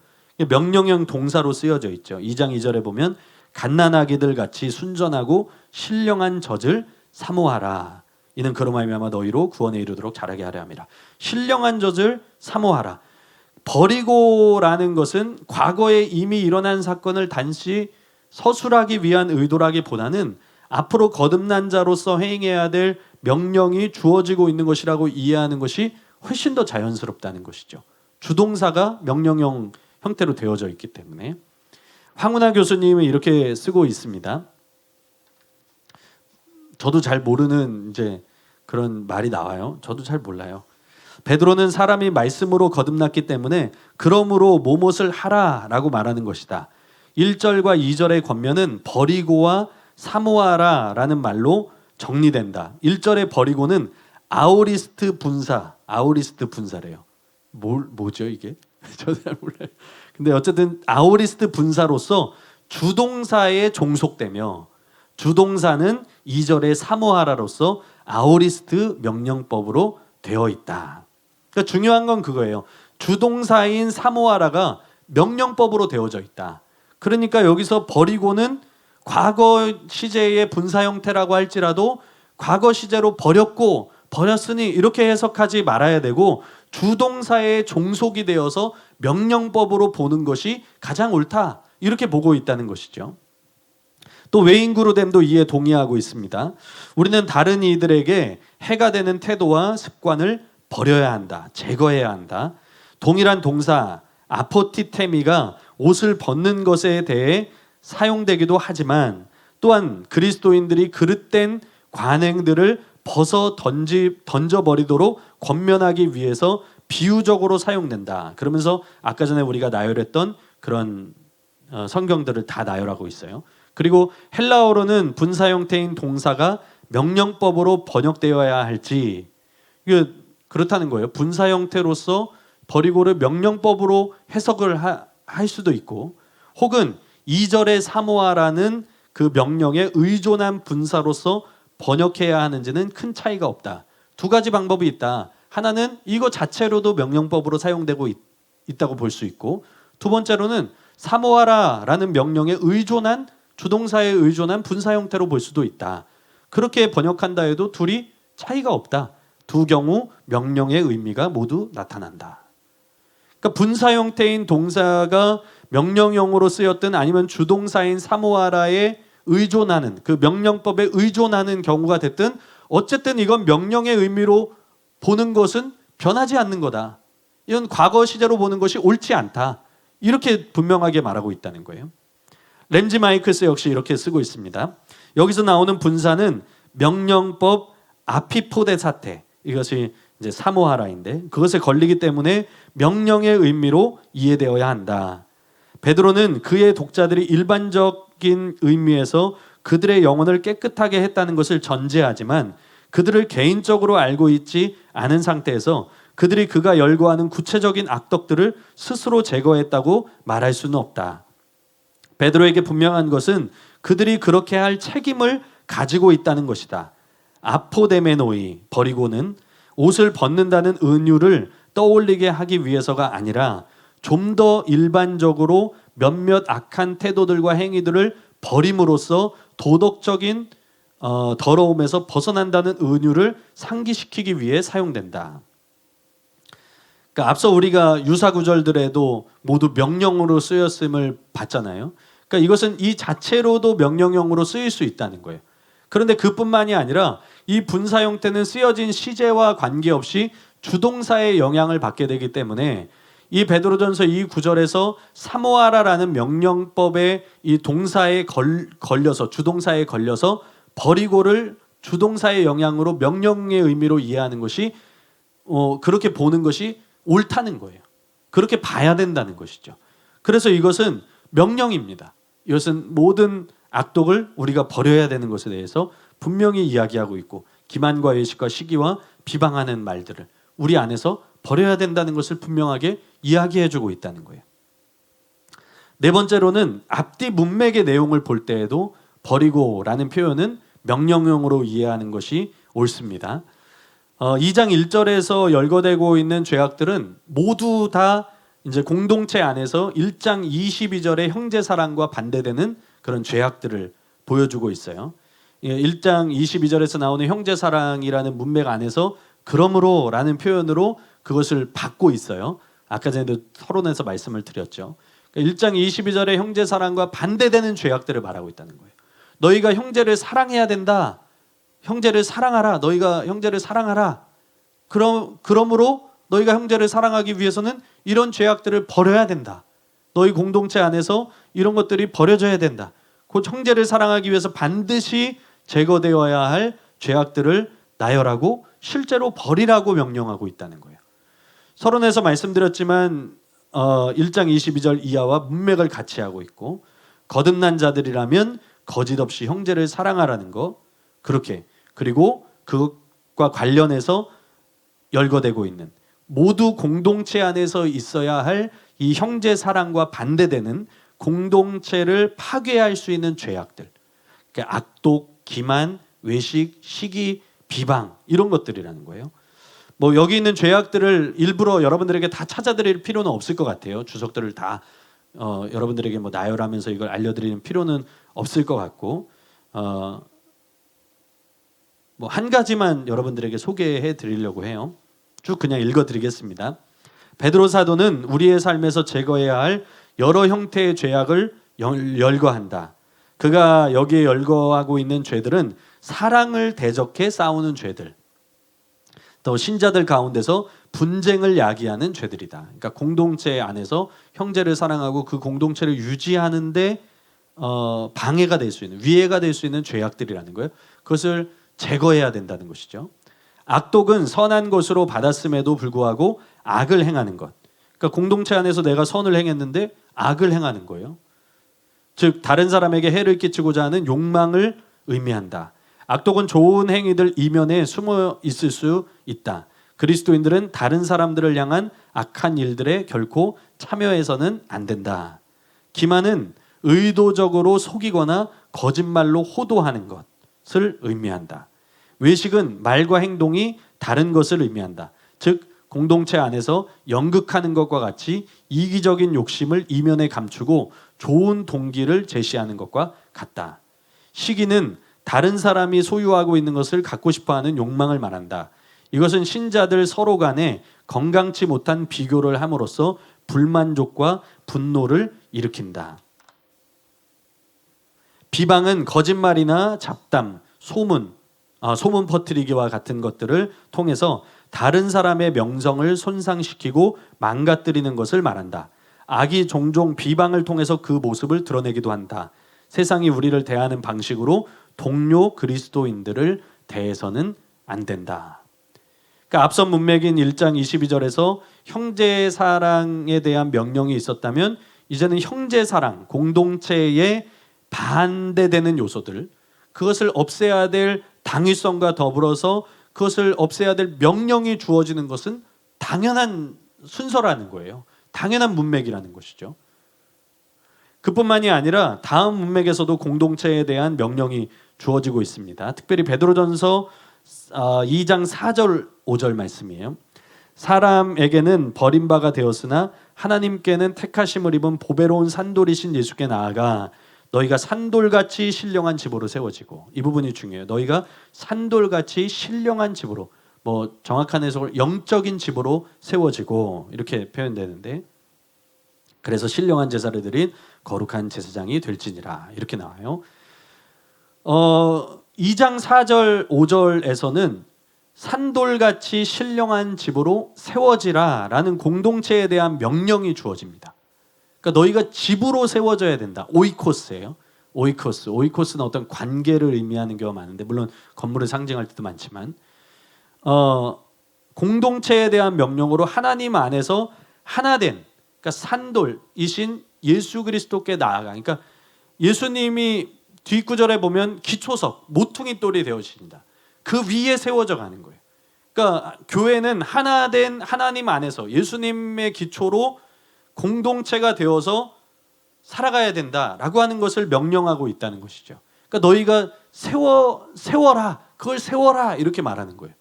명령형 동사로 쓰여져 있죠. 2장 2절에 보면 갓난아기들 같이 순전하고 신령한 젖을 사모하라. 이는 그로 말미암아 너희로 구원에 이르도록 자라게 하려 함이라. 신령한 젖을 사모하라. 버리고라는 것은 과거에 이미 일어난 사건을 단시 서술하기 위한 의도라기보다는 앞으로 거듭난 자로서 행해야 될 명령이 주어지고 있는 것이라고 이해하는 것이 훨씬 더 자연스럽다는 것이죠. 주동사가 명령형 형태로 되어져 있기 때문에. 황운하 교수님은 이렇게 쓰고 있습니다. 저도 잘 모르는 이제 그런 말이 나와요. 저도 잘 몰라요. 베드로는 사람이 말씀으로 거듭났기 때문에 그러므로 뭐뭇을 하라라고 말하는 것이다. 1절과 2절의 권면은 버리고와 사모하라라는 말로 정리된다. 1절의 버리고는 아오리스트 분사래요. 뭐죠 이게? 저도 잘 몰라요. 근데 어쨌든 아오리스트 분사로서 주동사에 종속되며 주동사는 2절의 사모하라로서 아오리스트 명령법으로 되어 있다. 그러니까 중요한 건 그거예요. 주동사인 사모하라가 명령법으로 되어져 있다. 그러니까 여기서 버리고는 과거 시제의 분사 형태라고 할지라도 과거 시제로 버렸으니 이렇게 해석하지 말아야 되고 주동사의 종속이 되어서 명령법으로 보는 것이 가장 옳다. 이렇게 보고 있다는 것이죠. 또 외인구루댐도 이에 동의하고 있습니다. 우리는 다른 이들에게 해가 되는 태도와 습관을 버려야 한다. 제거해야 한다. 동일한 동사 아포티테미가 옷을 벗는 것에 대해 사용되기도 하지만 또한 그리스도인들이 그릇된 관행들을 던져버리도록 권면하기 위해서 비유적으로 사용된다. 그러면서 아까 전에 우리가 나열했던 그런 성경들을 다 나열하고 있어요. 그리고 헬라어로는 분사 형태인 동사가 명령법으로 번역되어야 할지 이게 그렇다는 거예요. 분사 형태로서 버리고를 명령법으로 해석을 할 수도 있고 혹은 2절의 사모하라는 그 명령에 의존한 분사로서 번역해야 하는지는 큰 차이가 없다. 두 가지 방법이 있다. 하나는 이거 자체로도 명령법으로 사용되고 있다고 볼 수 있고 두 번째로는 사모하라라는 명령에 의존한 주동사에 의존한 분사 형태로 볼 수도 있다. 그렇게 번역한다 해도 둘이 차이가 없다. 두 경우 명령의 의미가 모두 나타난다. 그러니까 분사 형태인 동사가 명령형으로 쓰였든 아니면 주동사인 사모하라에 의존하는 그 명령법에 의존하는 경우가 됐든 어쨌든 이건 명령의 의미로 보는 것은 변하지 않는 거다. 이건 과거 시제로 보는 것이 옳지 않다. 이렇게 분명하게 말하고 있다는 거예요. 램지 마이클스 역시 이렇게 쓰고 있습니다. 여기서 나오는 분사는 명령법 아피포데 사태, 이것이 이제 사모하라인데 그것에 걸리기 때문에 명령의 의미로 이해되어야 한다. 베드로는 그의 독자들이 일반적인 의미에서 그들의 영혼을 깨끗하게 했다는 것을 전제하지만 그들을 개인적으로 알고 있지 않은 상태에서 그들이 그가 열거하는 구체적인 악덕들을 스스로 제거했다고 말할 수는 없다. 베드로에게 분명한 것은 그들이 그렇게 할 책임을 가지고 있다는 것이다. 아포데메노이, 버리고는 옷을 벗는다는 은유를 떠올리게 하기 위해서가 아니라 좀 더 일반적으로 몇몇 악한 태도들과 행위들을 버림으로써 도덕적인 더러움에서 벗어난다는 은유를 상기시키기 위해 사용된다. 그러니까 앞서 우리가 유사 구절들에도 모두 명령으로 쓰였음을 봤잖아요. 그러니까 이것은 이 자체로도 명령형으로 쓰일 수 있다는 거예요. 그런데 그뿐만이 아니라 이 분사 형태는 쓰여진 시제와 관계없이 주동사의 영향을 받게 되기 때문에 이 베드로전서 이 구절에서 사모하라라는 명령법의 이 동사에 걸려서 주동사에 걸려서 버리고를 주동사의 영향으로 명령의 의미로 이해하는 것이 그렇게 보는 것이 옳다는 거예요. 그렇게 봐야 된다는 것이죠. 그래서 이것은 명령입니다. 이것은 모든 악독을 우리가 버려야 되는 것에 대해서 분명히 이야기하고 있고 기만과 외식과 시기와 비방하는 말들을 우리 안에서 버려야 된다는 것을 분명하게 이야기해주고 있다는 거예요. 네 번째로는 앞뒤 문맥의 내용을 볼 때에도 버리고라는 표현은 명령형으로 이해하는 것이 옳습니다. 2장 1절에서 열거되고 있는 죄악들은 모두 다 이제 공동체 안에서 1장 22절의 형제 사랑과 반대되는 그런 죄악들을 보여주고 있어요. 1장 22절에서 나오는 형제 사랑이라는 문맥 안에서 그러므로라는 표현으로 그것을 받고 있어요. 아까 전에도 서론에서 말씀을 드렸죠. 1장 22절의 형제 사랑과 반대되는 죄악들을 말하고 있다는 거예요. 너희가 형제를 사랑해야 된다. 형제를 사랑하라. 너희가 형제를 사랑하라. 그러므로 너희가 형제를 사랑하기 위해서는 이런 죄악들을 버려야 된다. 너희 공동체 안에서 이런 것들이 버려져야 된다. 곧 형제를 사랑하기 위해서 반드시 제거되어야 할 죄악들을 나열하고 실제로 버리라고 명령하고 있다는 거예요. 서론에서 말씀드렸지만 1장 22절 이하와 문맥을 같이 하고 있고 거듭난 자들이라면 거짓 없이 형제를 사랑하라는 거 그렇게 그리고 그것과 관련해서 열거되고 있는 모두 공동체 안에서 있어야 할 이 형제 사랑과 반대되는 공동체를 파괴할 수 있는 죄악들 그러니까 악독, 기만, 외식, 시기, 비방 이런 것들이라는 거예요. 뭐 여기 있는 죄악들을 일부러 여러분들에게 다 찾아드릴 필요는 없을 것 같아요. 주석들을 다 여러분들에게 뭐 나열하면서 이걸 알려드리는 필요는 없을 것 같고 뭐 한 가지만 여러분들에게 소개해 드리려고 해요. 쭉 그냥 읽어드리겠습니다. 베드로 사도는 우리의 삶에서 제거해야 할 여러 형태의 죄악을 열거한다. 그가 여기에 열거하고 있는 죄들은 사랑을 대적해 싸우는 죄들, 또 신자들 가운데서 분쟁을 야기하는 죄들이다. 그러니까 공동체 안에서 형제를 사랑하고 그 공동체를 유지하는데 방해가 될 수 있는, 위해가 될 수 있는 죄악들이라는 거예요. 그것을 제거해야 된다는 것이죠. 악독은 선한 것으로 받았음에도 불구하고 악을 행하는 것. 그러니까 공동체 안에서 내가 선을 행했는데 악을 행하는 거예요. 즉 다른 사람에게 해를 끼치고자 하는 욕망을 의미한다. 악독은 좋은 행위들 이면에 숨어 있을 수 있다. 그리스도인들은 다른 사람들을 향한 악한 일들에 결코 참여해서는 안 된다. 기만은 의도적으로 속이거나 거짓말로 호도하는 것을 의미한다. 외식은 말과 행동이 다른 것을 의미한다. 즉 공동체 안에서 연극하는 것과 같이 이기적인 욕심을 이면에 감추고 좋은 동기를 제시하는 것과 같다. 시기는 다른 사람이 소유하고 있는 것을 갖고 싶어하는 욕망을 말한다. 이것은 신자들 서로 간에 건강치 못한 비교를 함으로써 불만족과 분노를 일으킨다. 비방은 거짓말이나 잡담, 소문 퍼뜨리기와 같은 것들을 통해서 다른 사람의 명성을 손상시키고 망가뜨리는 것을 말한다. 악이 종종 비방을 통해서 그 모습을 드러내기도 한다. 세상이 우리를 대하는 방식으로 동료 그리스도인들을 대해서는 안 된다. 그러니까 앞선 문맥인 1장 22절에서 형제 사랑에 대한 명령이 있었다면 이제는 형제 사랑, 공동체에 반대되는 요소들, 그것을 없애야 될 당위성과 더불어서 그것을 없애야 될 명령이 주어지는 것은 당연한 순서라는 거예요. 당연한 문맥이라는 것이죠. 그뿐만이 아니라 다음 문맥에서도 공동체에 대한 명령이 주어지고 있습니다. 특별히 베드로전서 2장 4절 5절 말씀이에요. 사람에게는 버림바가 되었으나 하나님께는 택하심을 입은 보배로운 산돌이신 예수께 나아가 너희가 산돌같이 신령한 집으로 세워지고, 이 부분이 중요해요. 너희가 산돌같이 신령한 집으로, 뭐 정확한 해석을 영적인 집으로 세워지고 이렇게 표현되는데, 그래서 신령한 제사를 드린 거룩한 제사장이 될지니라 이렇게 나와요. 2장 4절 5절에서는 산돌같이 신령한 집으로 세워지라라는 공동체에 대한 명령이 주어집니다. 그러니까 너희가 집으로 세워져야 된다. 오이코스예요. 오이코스는 어떤 관계를 의미하는 경우가 많은데, 물론 건물을 상징할 때도 많지만 공동체에 대한 명령으로 하나님 안에서 하나된, 그러니까 산돌이신 예수 그리스도께 나아가. 그러니까 예수님이 뒷구절에 보면 기초석, 모퉁이 돌이 되어지신다. 그 위에 세워져 가는 거예요. 그러니까 교회는 하나된 하나님 안에서 예수님의 기초로 공동체가 되어서 살아가야 된다라고 하는 것을 명령하고 있다는 것이죠. 그러니까 너희가 세워라, 그걸 세워라 이렇게 말하는 거예요.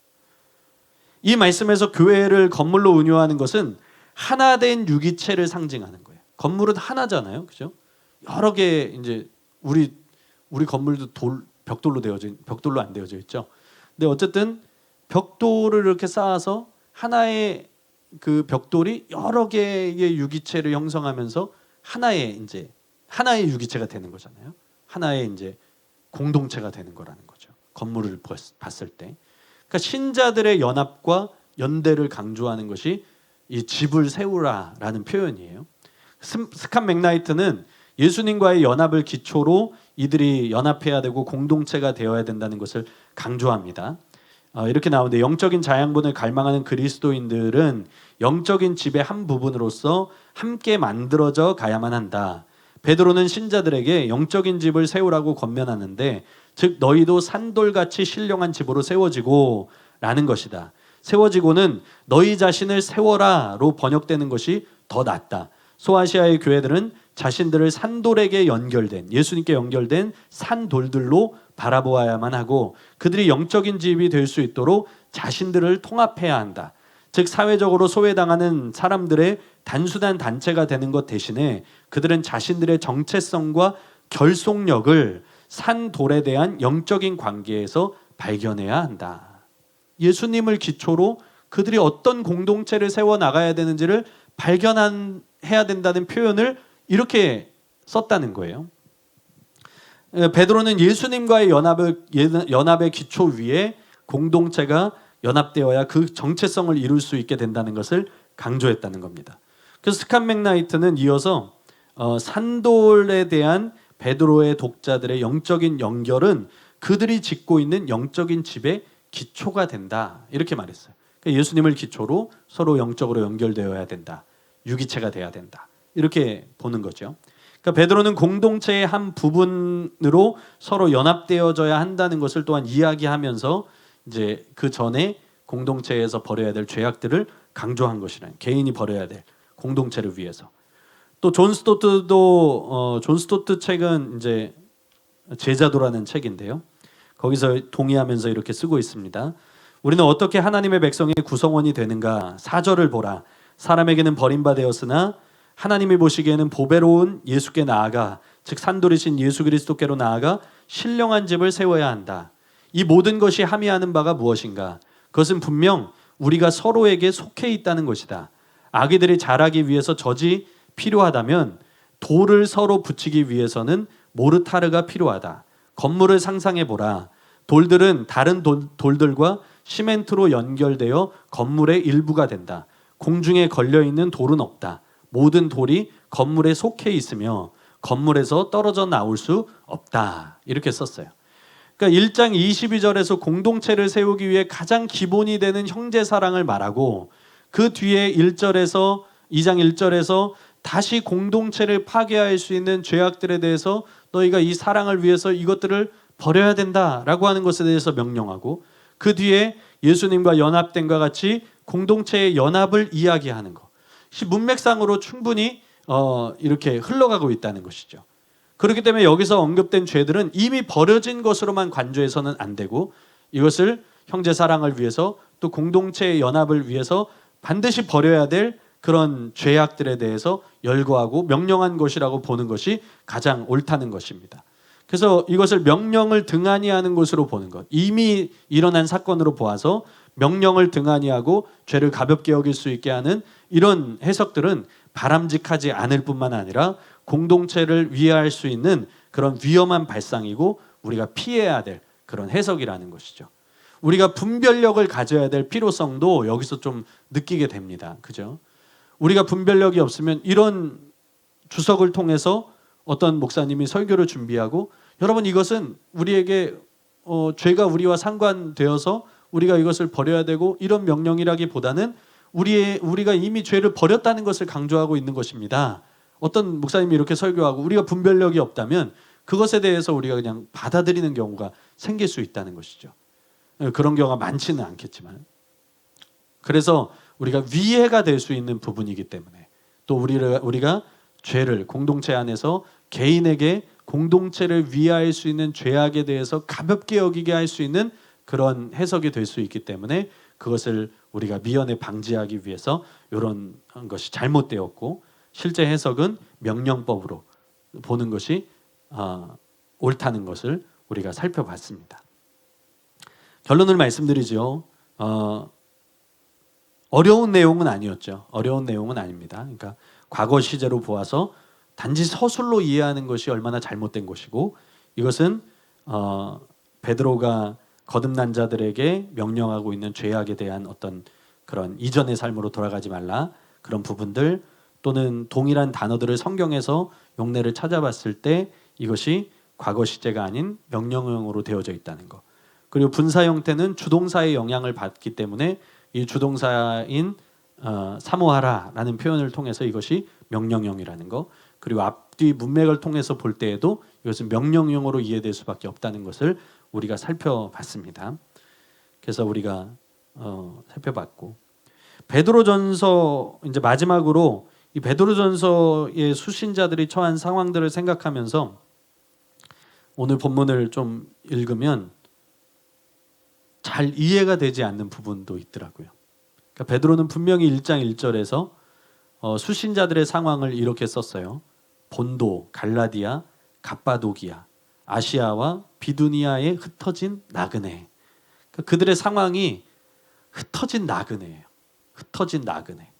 이 말씀에서 교회를 건물로 운영하는 것은 하나된 유기체를 상징하는 거예요. 건물은 하나잖아요, 그죠? 여러 개 이제 우리 건물도 벽돌로 안 되어져 있죠. 근데 어쨌든 벽돌을 이렇게 쌓아서 하나의 그 벽돌이 여러 개의 유기체를 형성하면서 하나의 유기체가 되는 거잖아요. 하나의 이제 공동체가 되는 거라는 거죠. 건물을 봤을 때. 그러니까 신자들의 연합과 연대를 강조하는 것이 이 집을 세우라라는 표현이에요. 스캇 맥나이트는 예수님과의 연합을 기초로 이들이 연합해야 되고 공동체가 되어야 된다는 것을 강조합니다. 이렇게 나오는데, 영적인 자양분을 갈망하는 그리스도인들은 영적인 집의 한 부분으로서 함께 만들어져 가야만 한다. 베드로는 신자들에게 영적인 집을 세우라고 권면하는데, 즉 너희도 산돌같이 신령한 집으로 세워지고 라는 것이다. 세워지고는 너희 자신을 세워라로 번역되는 것이 더 낫다. 소아시아의 교회들은 자신들을 산돌에게 연결된, 예수님께 연결된 산돌들로 바라보아야만 하고, 그들이 영적인 집이 될 수 있도록 자신들을 통합해야 한다. 즉 사회적으로 소외당하는 사람들의 단순한 단체가 되는 것 대신에 그들은 자신들의 정체성과 결속력을 산돌에 대한 영적인 관계에서 발견해야 한다. 예수님을 기초로 그들이 어떤 공동체를 세워나가야 되는지를 발견해야 된다는 표현을 이렇게 썼다는 거예요. 베드로는 예수님과의 연합의 기초 위에 공동체가 연합되어야 그 정체성을 이룰 수 있게 된다는 것을 강조했다는 겁니다. 그래서 스캇 맥나이트는 이어서 산돌에 대한 베드로의 독자들의 영적인 연결은 그들이 짓고 있는 영적인 집의 기초가 된다, 이렇게 말했어요. 그러니까 예수님을 기초로 서로 영적으로 연결되어야 된다, 유기체가 돼야 된다, 이렇게 보는 거죠. 그러니까 베드로는 공동체의 한 부분으로 서로 연합되어져야 한다는 것을 또한 이야기하면서 이제 그 전에 공동체에서 버려야 될 죄악들을 강조한 것이라는, 개인이 버려야 될 공동체를 위해서. 또 존 스토트 책은 이제 제자도라는 책인데요. 거기서 동의하면서 이렇게 쓰고 있습니다. 우리는 어떻게 하나님의 백성의 구성원이 되는가? 4절을 보라. 사람에게는 버림받았으나 하나님이 보시기에는 보배로운 예수께 나아가, 즉 산돌이신 예수 그리스도께로 나아가 신령한 집을 세워야 한다. 이 모든 것이 함의하는 바가 무엇인가? 그것은 분명 우리가 서로에게 속해 있다는 것이다. 아기들이 자라기 위해서 젖이 필요하다면 돌을 서로 붙이기 위해서는 모르타르가 필요하다. 건물을 상상해 보라. 돌들은 다른 돌들과 시멘트로 연결되어 건물의 일부가 된다. 공중에 걸려있는 돌은 없다. 모든 돌이 건물에 속해 있으며 건물에서 떨어져 나올 수 없다. 이렇게 썼어요. 그러니까 1장 22절에서 공동체를 세우기 위해 가장 기본이 되는 형제 사랑을 말하고, 그 뒤에 2장 1절에서 다시 공동체를 파괴할 수 있는 죄악들에 대해서 너희가 이 사랑을 위해서 이것들을 버려야 된다라고 하는 것에 대해서 명령하고, 그 뒤에 예수님과 연합된과 같이 공동체의 연합을 이야기하는 것. 문맥상으로 충분히 이렇게 흘러가고 있다는 것이죠. 그렇기 때문에 여기서 언급된 죄들은 이미 버려진 것으로만 간주해서는 안 되고, 이것을 형제 사랑을 위해서 또 공동체의 연합을 위해서 반드시 버려야 될 그런 죄악들에 대해서 열거하고 명령한 것이라고 보는 것이 가장 옳다는 것입니다. 그래서 이것을 명령을 등한히 하는 것으로 보는 것, 이미 일어난 사건으로 보아서 명령을 등한히 하고 죄를 가볍게 여길 수 있게 하는 이런 해석들은 바람직하지 않을 뿐만 아니라 공동체를 위해할 수 있는 그런 위험한 발상이고 우리가 피해야 될 그런 해석이라는 것이죠. 우리가 분별력을 가져야 될 필요성도 여기서 좀 느끼게 됩니다. 그죠? 우리가 분별력이 없으면 이런 주석을 통해서 어떤 목사님이 설교를 준비하고 여러분 이것은 우리에게 죄가 우리와 상관되어서 우리가 이것을 버려야 되고 이런 명령이라기보다는 우리가 이미 죄를 버렸다는 것을 강조하고 있는 것입니다. 어떤 목사님이 이렇게 설교하고 우리가 분별력이 없다면 그것에 대해서 우리가 그냥 받아들이는 경우가 생길 수 있다는 것이죠. 그런 경우가 많지는 않겠지만 그래서 우리가 위해가 될 수 있는 부분이기 때문에 또 우리가 죄를 공동체 안에서 개인에게 공동체를 위해할 수 있는 죄악에 대해서 가볍게 여기게 할 수 있는 그런 해석이 될 수 있기 때문에 그것을 우리가 미연에 방지하기 위해서 이런 것이 잘못되었고 실제 해석은 명령법으로 보는 것이 옳다는 것을 우리가 살펴봤습니다. 결론을 말씀드리죠. 어려운 내용은 아니었죠. 어려운 내용은 아닙니다. 그러니까 과거 시제로 보아서 단지 서술로 이해하는 것이 얼마나 잘못된 것이고 이것은 베드로가 거듭난 자들에게 명령하고 있는 죄악에 대한 어떤 그런 이전의 삶으로 돌아가지 말라 그런 부분들 또는 동일한 단어들을 성경에서 용례를 찾아봤을 때 이것이 과거 시제가 아닌 명령형으로 되어져 있다는 것. 그리고 분사 형태는 주동사의 영향을 받기 때문에 이 주동사인 사모하라라는 표현을 통해서 이것이 명령형이라는 것. 그리고 앞뒤 문맥을 통해서 볼 때에도 이것은 명령형으로 이해될 수밖에 없다는 것을 우리가 살펴봤습니다. 그래서 우리가 살펴봤고 베드로전서 이제 마지막으로 이 베드로전서의 수신자들이 처한 상황들을 생각하면서 오늘 본문을 좀 읽으면 잘 이해가 되지 않는 부분도 있더라고요. 그러니까 베드로는 분명히 1장 1절에서 수신자들의 상황을 이렇게 썼어요. 본도, 갈라디아, 갑바도기아, 아시아와 비두니아에 흩어진 나그네. 그러니까 그들의 상황이 흩어진 나그네예요. 흩어진 나그네.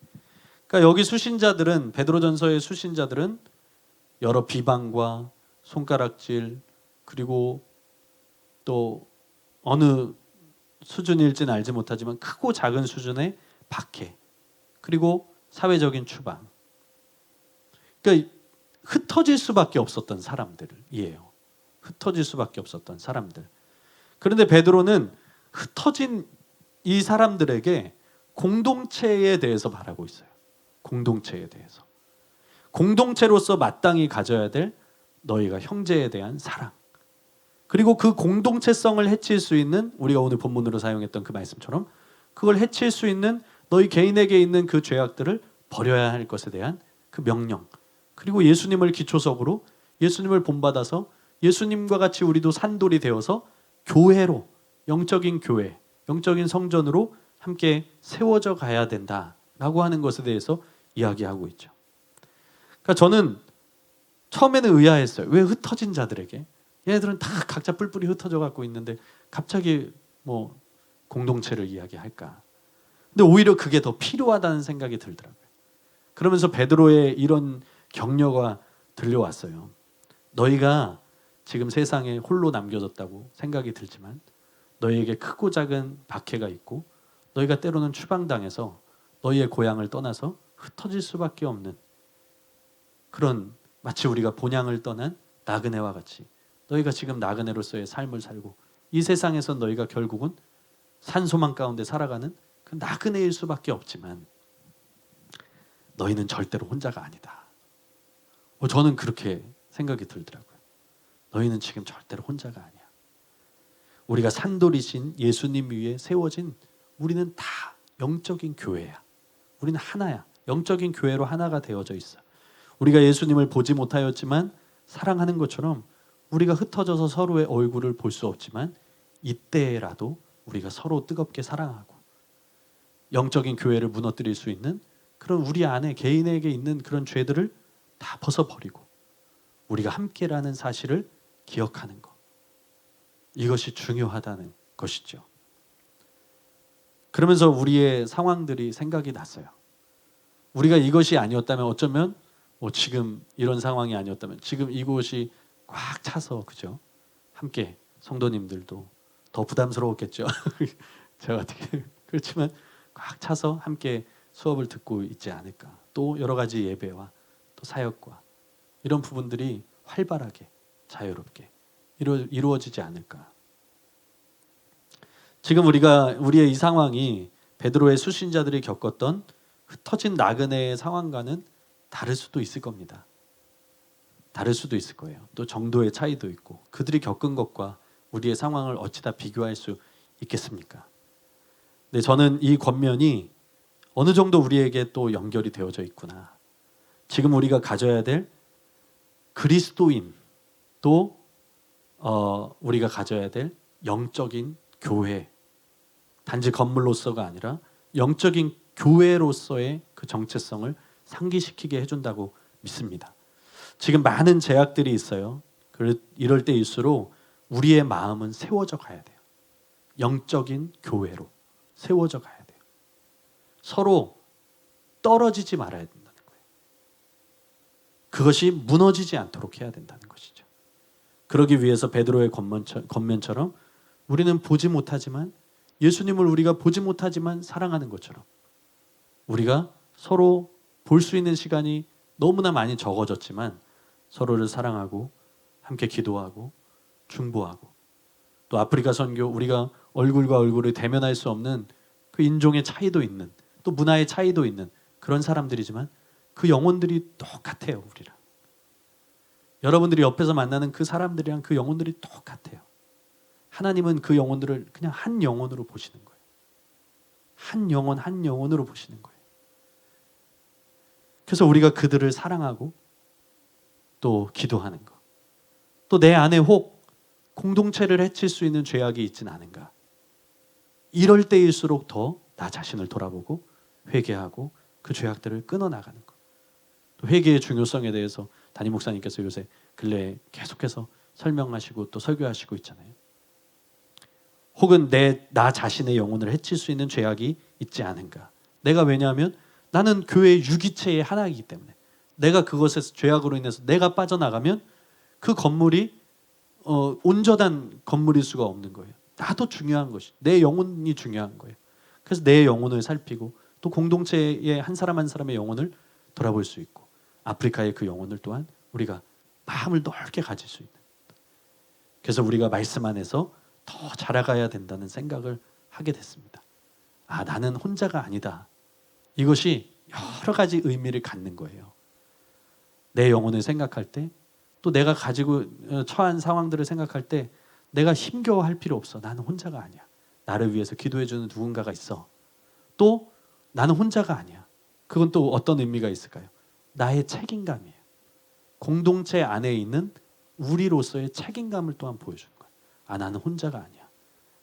그러니까 여기 수신자들은 베드로전서의 수신자들은 여러 비방과 손가락질 그리고 또 어느 수준일지는 알지 못하지만 크고 작은 수준의 박해 그리고 사회적인 추방. 그러니까 흩어질 수밖에 없었던 사람들이에요. 흩어질 수밖에 없었던 사람들. 그런데 베드로는 흩어진 이 사람들에게 공동체에 대해서 말하고 있어요. 공동체에 대해서. 공동체로서 마땅히 가져야 될 너희가 형제에 대한 사랑. 그리고 그 공동체성을 해칠 수 있는 우리가 오늘 본문으로 사용했던 그 말씀처럼 그걸 해칠 수 있는 너희 개인에게 있는 그 죄악들을 버려야 할 것에 대한 그 명령. 그리고 예수님을 기초석으로 예수님을 본받아서 예수님과 같이 우리도 산돌이 되어서 교회로 영적인 교회, 영적인 성전으로 함께 세워져 가야 된다라고 하는 것에 대해서 이야기하고 있죠. 그러니까 저는 처음에는 의아했어요. 왜 흩어진 자들에게? 얘네들은 다 각자 뿔뿔이 흩어져 갖고 있는데 갑자기 뭐 공동체를 이야기할까? 근데 오히려 그게 더 필요하다는 생각이 들더라고요. 그러면서 베드로의 이런 격려가 들려왔어요. 너희가 지금 세상에 홀로 남겨졌다고 생각이 들지만 너희에게 크고 작은 박해가 있고 너희가 때로는 추방당해서 너희의 고향을 떠나서 흩어질 수밖에 없는 그런 마치 우리가 본향을 떠난 나그네와 같이 너희가 지금 나그네로서의 삶을 살고 이 세상에서 너희가 결국은 산소망 가운데 살아가는 그 나그네일 수밖에 없지만 너희는 절대로 혼자가 아니다. 저는 그렇게 생각이 들더라고요. 너희는 지금 절대로 혼자가 아니야. 우리가 산돌이신 예수님 위에 세워진 우리는 다 영적인 교회야. 우리는 하나야. 영적인 교회로 하나가 되어져 있어. 우리가 예수님을 보지 못하였지만 사랑하는 것처럼 우리가 흩어져서 서로의 얼굴을 볼 수 없지만 이때라도 우리가 서로 뜨겁게 사랑하고 영적인 교회를 무너뜨릴 수 있는 그런 우리 안에 개인에게 있는 그런 죄들을 다 벗어버리고 우리가 함께라는 사실을 기억하는 것. 이것이 중요하다는 것이죠. 그러면서 우리의 상황들이 생각이 났어요. 우리가 이것이 아니었다면 어쩌면 지금 이런 상황이 아니었다면 지금 이곳이 꽉 차서 그죠? 함께 성도님들도 더 부담스러웠겠죠. 제가 어떻게 그렇지만 꽉 차서 함께 수업을 듣고 있지 않을까. 또 여러 가지 예배와 또 사역과 이런 부분들이 활발하게 자유롭게 이루어지지 않을까. 지금 우리의 이 상황이 베드로의 수신자들이 겪었던 흩어진 나그네의 상황과는 다를 수도 있을 겁니다. 다를 수도 있을 거예요. 또 정도의 차이도 있고 그들이 겪은 것과 우리의 상황을 어찌다 비교할 수 있겠습니까? 근데 저는 이 권면이 어느 정도 우리에게 또 연결이 되어져 있구나. 지금 우리가 가져야 될 그리스도인 또 우리가 가져야 될 영적인 교회, 단지 건물로서가 아니라 영적인 교회로서의 그 정체성을 상기시키게 해준다고 믿습니다. 지금 많은 제약들이 있어요. 이럴 때일수록 우리의 마음은 세워져 가야 돼요. 영적인 교회로 세워져 가야 돼요. 서로 떨어지지 말아야 된다는 거예요. 그것이 무너지지 않도록 해야 된다는 것이죠. 그러기 위해서 베드로의 권면처럼 우리는 보지 못하지만 예수님을 우리가 보지 못하지만 사랑하는 것처럼 우리가 서로 볼 수 있는 시간이 너무나 많이 적어졌지만 서로를 사랑하고 함께 기도하고 중보하고 또 아프리카 선교 우리가 얼굴과 얼굴을 대면할 수 없는 그 인종의 차이도 있는 또 문화의 차이도 있는 그런 사람들이지만 그 영혼들이 똑같아요. 우리랑 여러분들이 옆에서 만나는 그 사람들이랑 그 영혼들이 똑같아요. 하나님은 그 영혼들을 그냥 한 영혼으로 보시는 거예요. 한 영혼 한 영혼으로 보시는 거예요. 그래서 우리가 그들을 사랑하고 또 기도하는 것. 또 내 안에 혹 공동체를 해칠 수 있는 죄악이 있진 않은가. 이럴 때일수록 더 나 자신을 돌아보고 회개하고 그 죄악들을 끊어나가는 것. 또 회개의 중요성에 대해서 담임 목사님께서 요새 근래에 계속해서 설명하시고 또 설교하시고 있잖아요. 혹은 나 자신의 영혼을 해칠 수 있는 죄악이 있지 않은가. 내가 왜냐하면 나는 교회의 유기체의 하나이기 때문에 내가 그것에서 죄악으로 인해서 내가 빠져나가면 그 건물이 온전한 건물일 수가 없는 거예요. 나도 중요한 것이 내 영혼이 중요한 거예요. 그래서 내 영혼을 살피고 또 공동체의 한 사람 한 사람의 영혼을 돌아볼 수 있고 아프리카의 그 영혼을 또한 우리가 마음을 넓게 가질 수 있는. 그래서 우리가 말씀 안에서 더 자라가야 된다는 생각을 하게 됐습니다. 아, 나는 혼자가 아니다. 이것이 여러 가지 의미를 갖는 거예요. 내 영혼을 생각할 때 또 내가 가지고 처한 상황들을 생각할 때 내가 힘겨워할 필요 없어. 나는 혼자가 아니야. 나를 위해서 기도해주는 누군가가 있어. 또 나는 혼자가 아니야. 그건 또 어떤 의미가 있을까요? 나의 책임감이에요. 공동체 안에 있는 우리로서의 책임감을 또한 보여주는 거예요. 아, 나는 혼자가 아니야.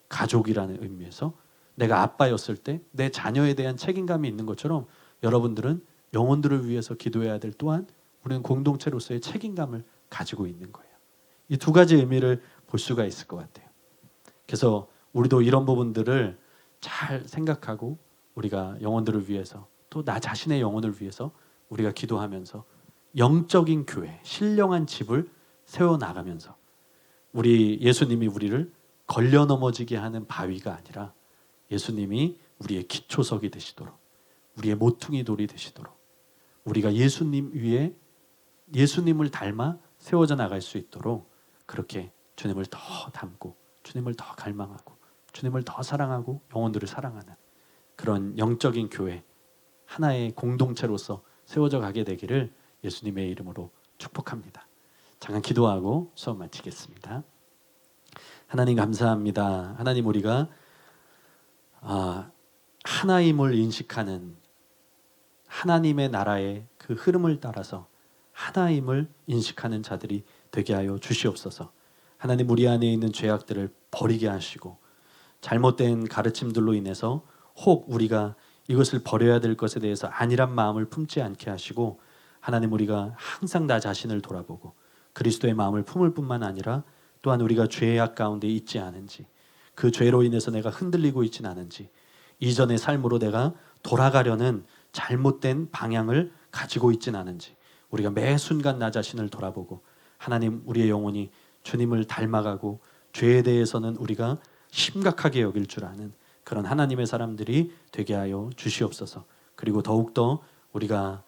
가족이라는 의미에서 내가 아빠였을 때 내 자녀에 대한 책임감이 있는 것처럼 여러분들은 영혼들을 위해서 기도해야 될 또한 우리는 공동체로서의 책임감을 가지고 있는 거예요. 이 두 가지 의미를 볼 수가 있을 것 같아요. 그래서 우리도 이런 부분들을 잘 생각하고 우리가 영혼들을 위해서 또 나 자신의 영혼을 위해서 우리가 기도하면서 영적인 교회, 신령한 집을 세워나가면서 우리 예수님이 우리를 걸려 넘어지게 하는 바위가 아니라 예수님이 우리의 기초석이 되시도록 우리의 모퉁이 돌이 되시도록 우리가 예수님 위에 예수님을 닮아 세워져 나갈 수 있도록 그렇게 주님을 더 닮고 주님을 더 갈망하고 주님을 더 사랑하고 영혼들을 사랑하는 그런 영적인 교회 하나의 공동체로서 세워져 가게 되기를 예수님의 이름으로 축복합니다. 잠깐 기도하고 수업 마치겠습니다. 하나님 감사합니다. 하나님 우리가 하나임을 인식하는 하나님의 나라의 그 흐름을 따라서 하나임을 인식하는 자들이 되게 하여 주시옵소서. 하나님 우리 안에 있는 죄악들을 버리게 하시고 잘못된 가르침들로 인해서 혹 우리가 이것을 버려야 될 것에 대해서 안일한 마음을 품지 않게 하시고 하나님 우리가 항상 나 자신을 돌아보고 그리스도의 마음을 품을 뿐만 아니라 또한 우리가 죄악 가운데 있지 않은지 그 죄로 인해서 내가 흔들리고 있지는 않은지 이전의 삶으로 내가 돌아가려는 잘못된 방향을 가지고 있지는 않은지 우리가 매 순간 나 자신을 돌아보고 하나님 우리의 영혼이 주님을 닮아가고 죄에 대해서는 우리가 심각하게 여길 줄 아는 그런 하나님의 사람들이 되게 하여 주시옵소서. 그리고 더욱더 우리가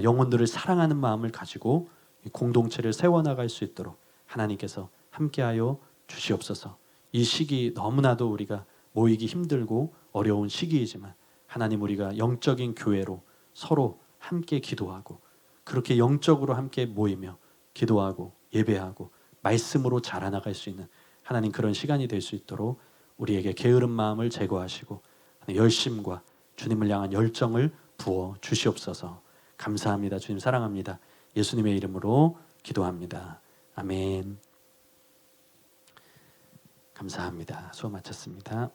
영혼들을 사랑하는 마음을 가지고 이 공동체를 세워나갈 수 있도록 하나님께서 함께하여 주시옵소서. 이 시기 너무나도 우리가 모이기 힘들고 어려운 시기이지만 하나님, 우리가 영적인 교회로 서로 함께 기도하고 그렇게 영적으로 함께 모이며 기도하고 예배하고 말씀으로 자라나갈 수 있는 하나님, 그런 시간이 될 수 있도록 우리에게 게으른 마음을 제거하시고 열심과 주님을 향한 열정을 부어 주시옵소서. 감사합니다. 주님 사랑합니다. 예수님의 이름으로 기도합니다. 아멘. 감사합니다. 수업 마쳤습니다.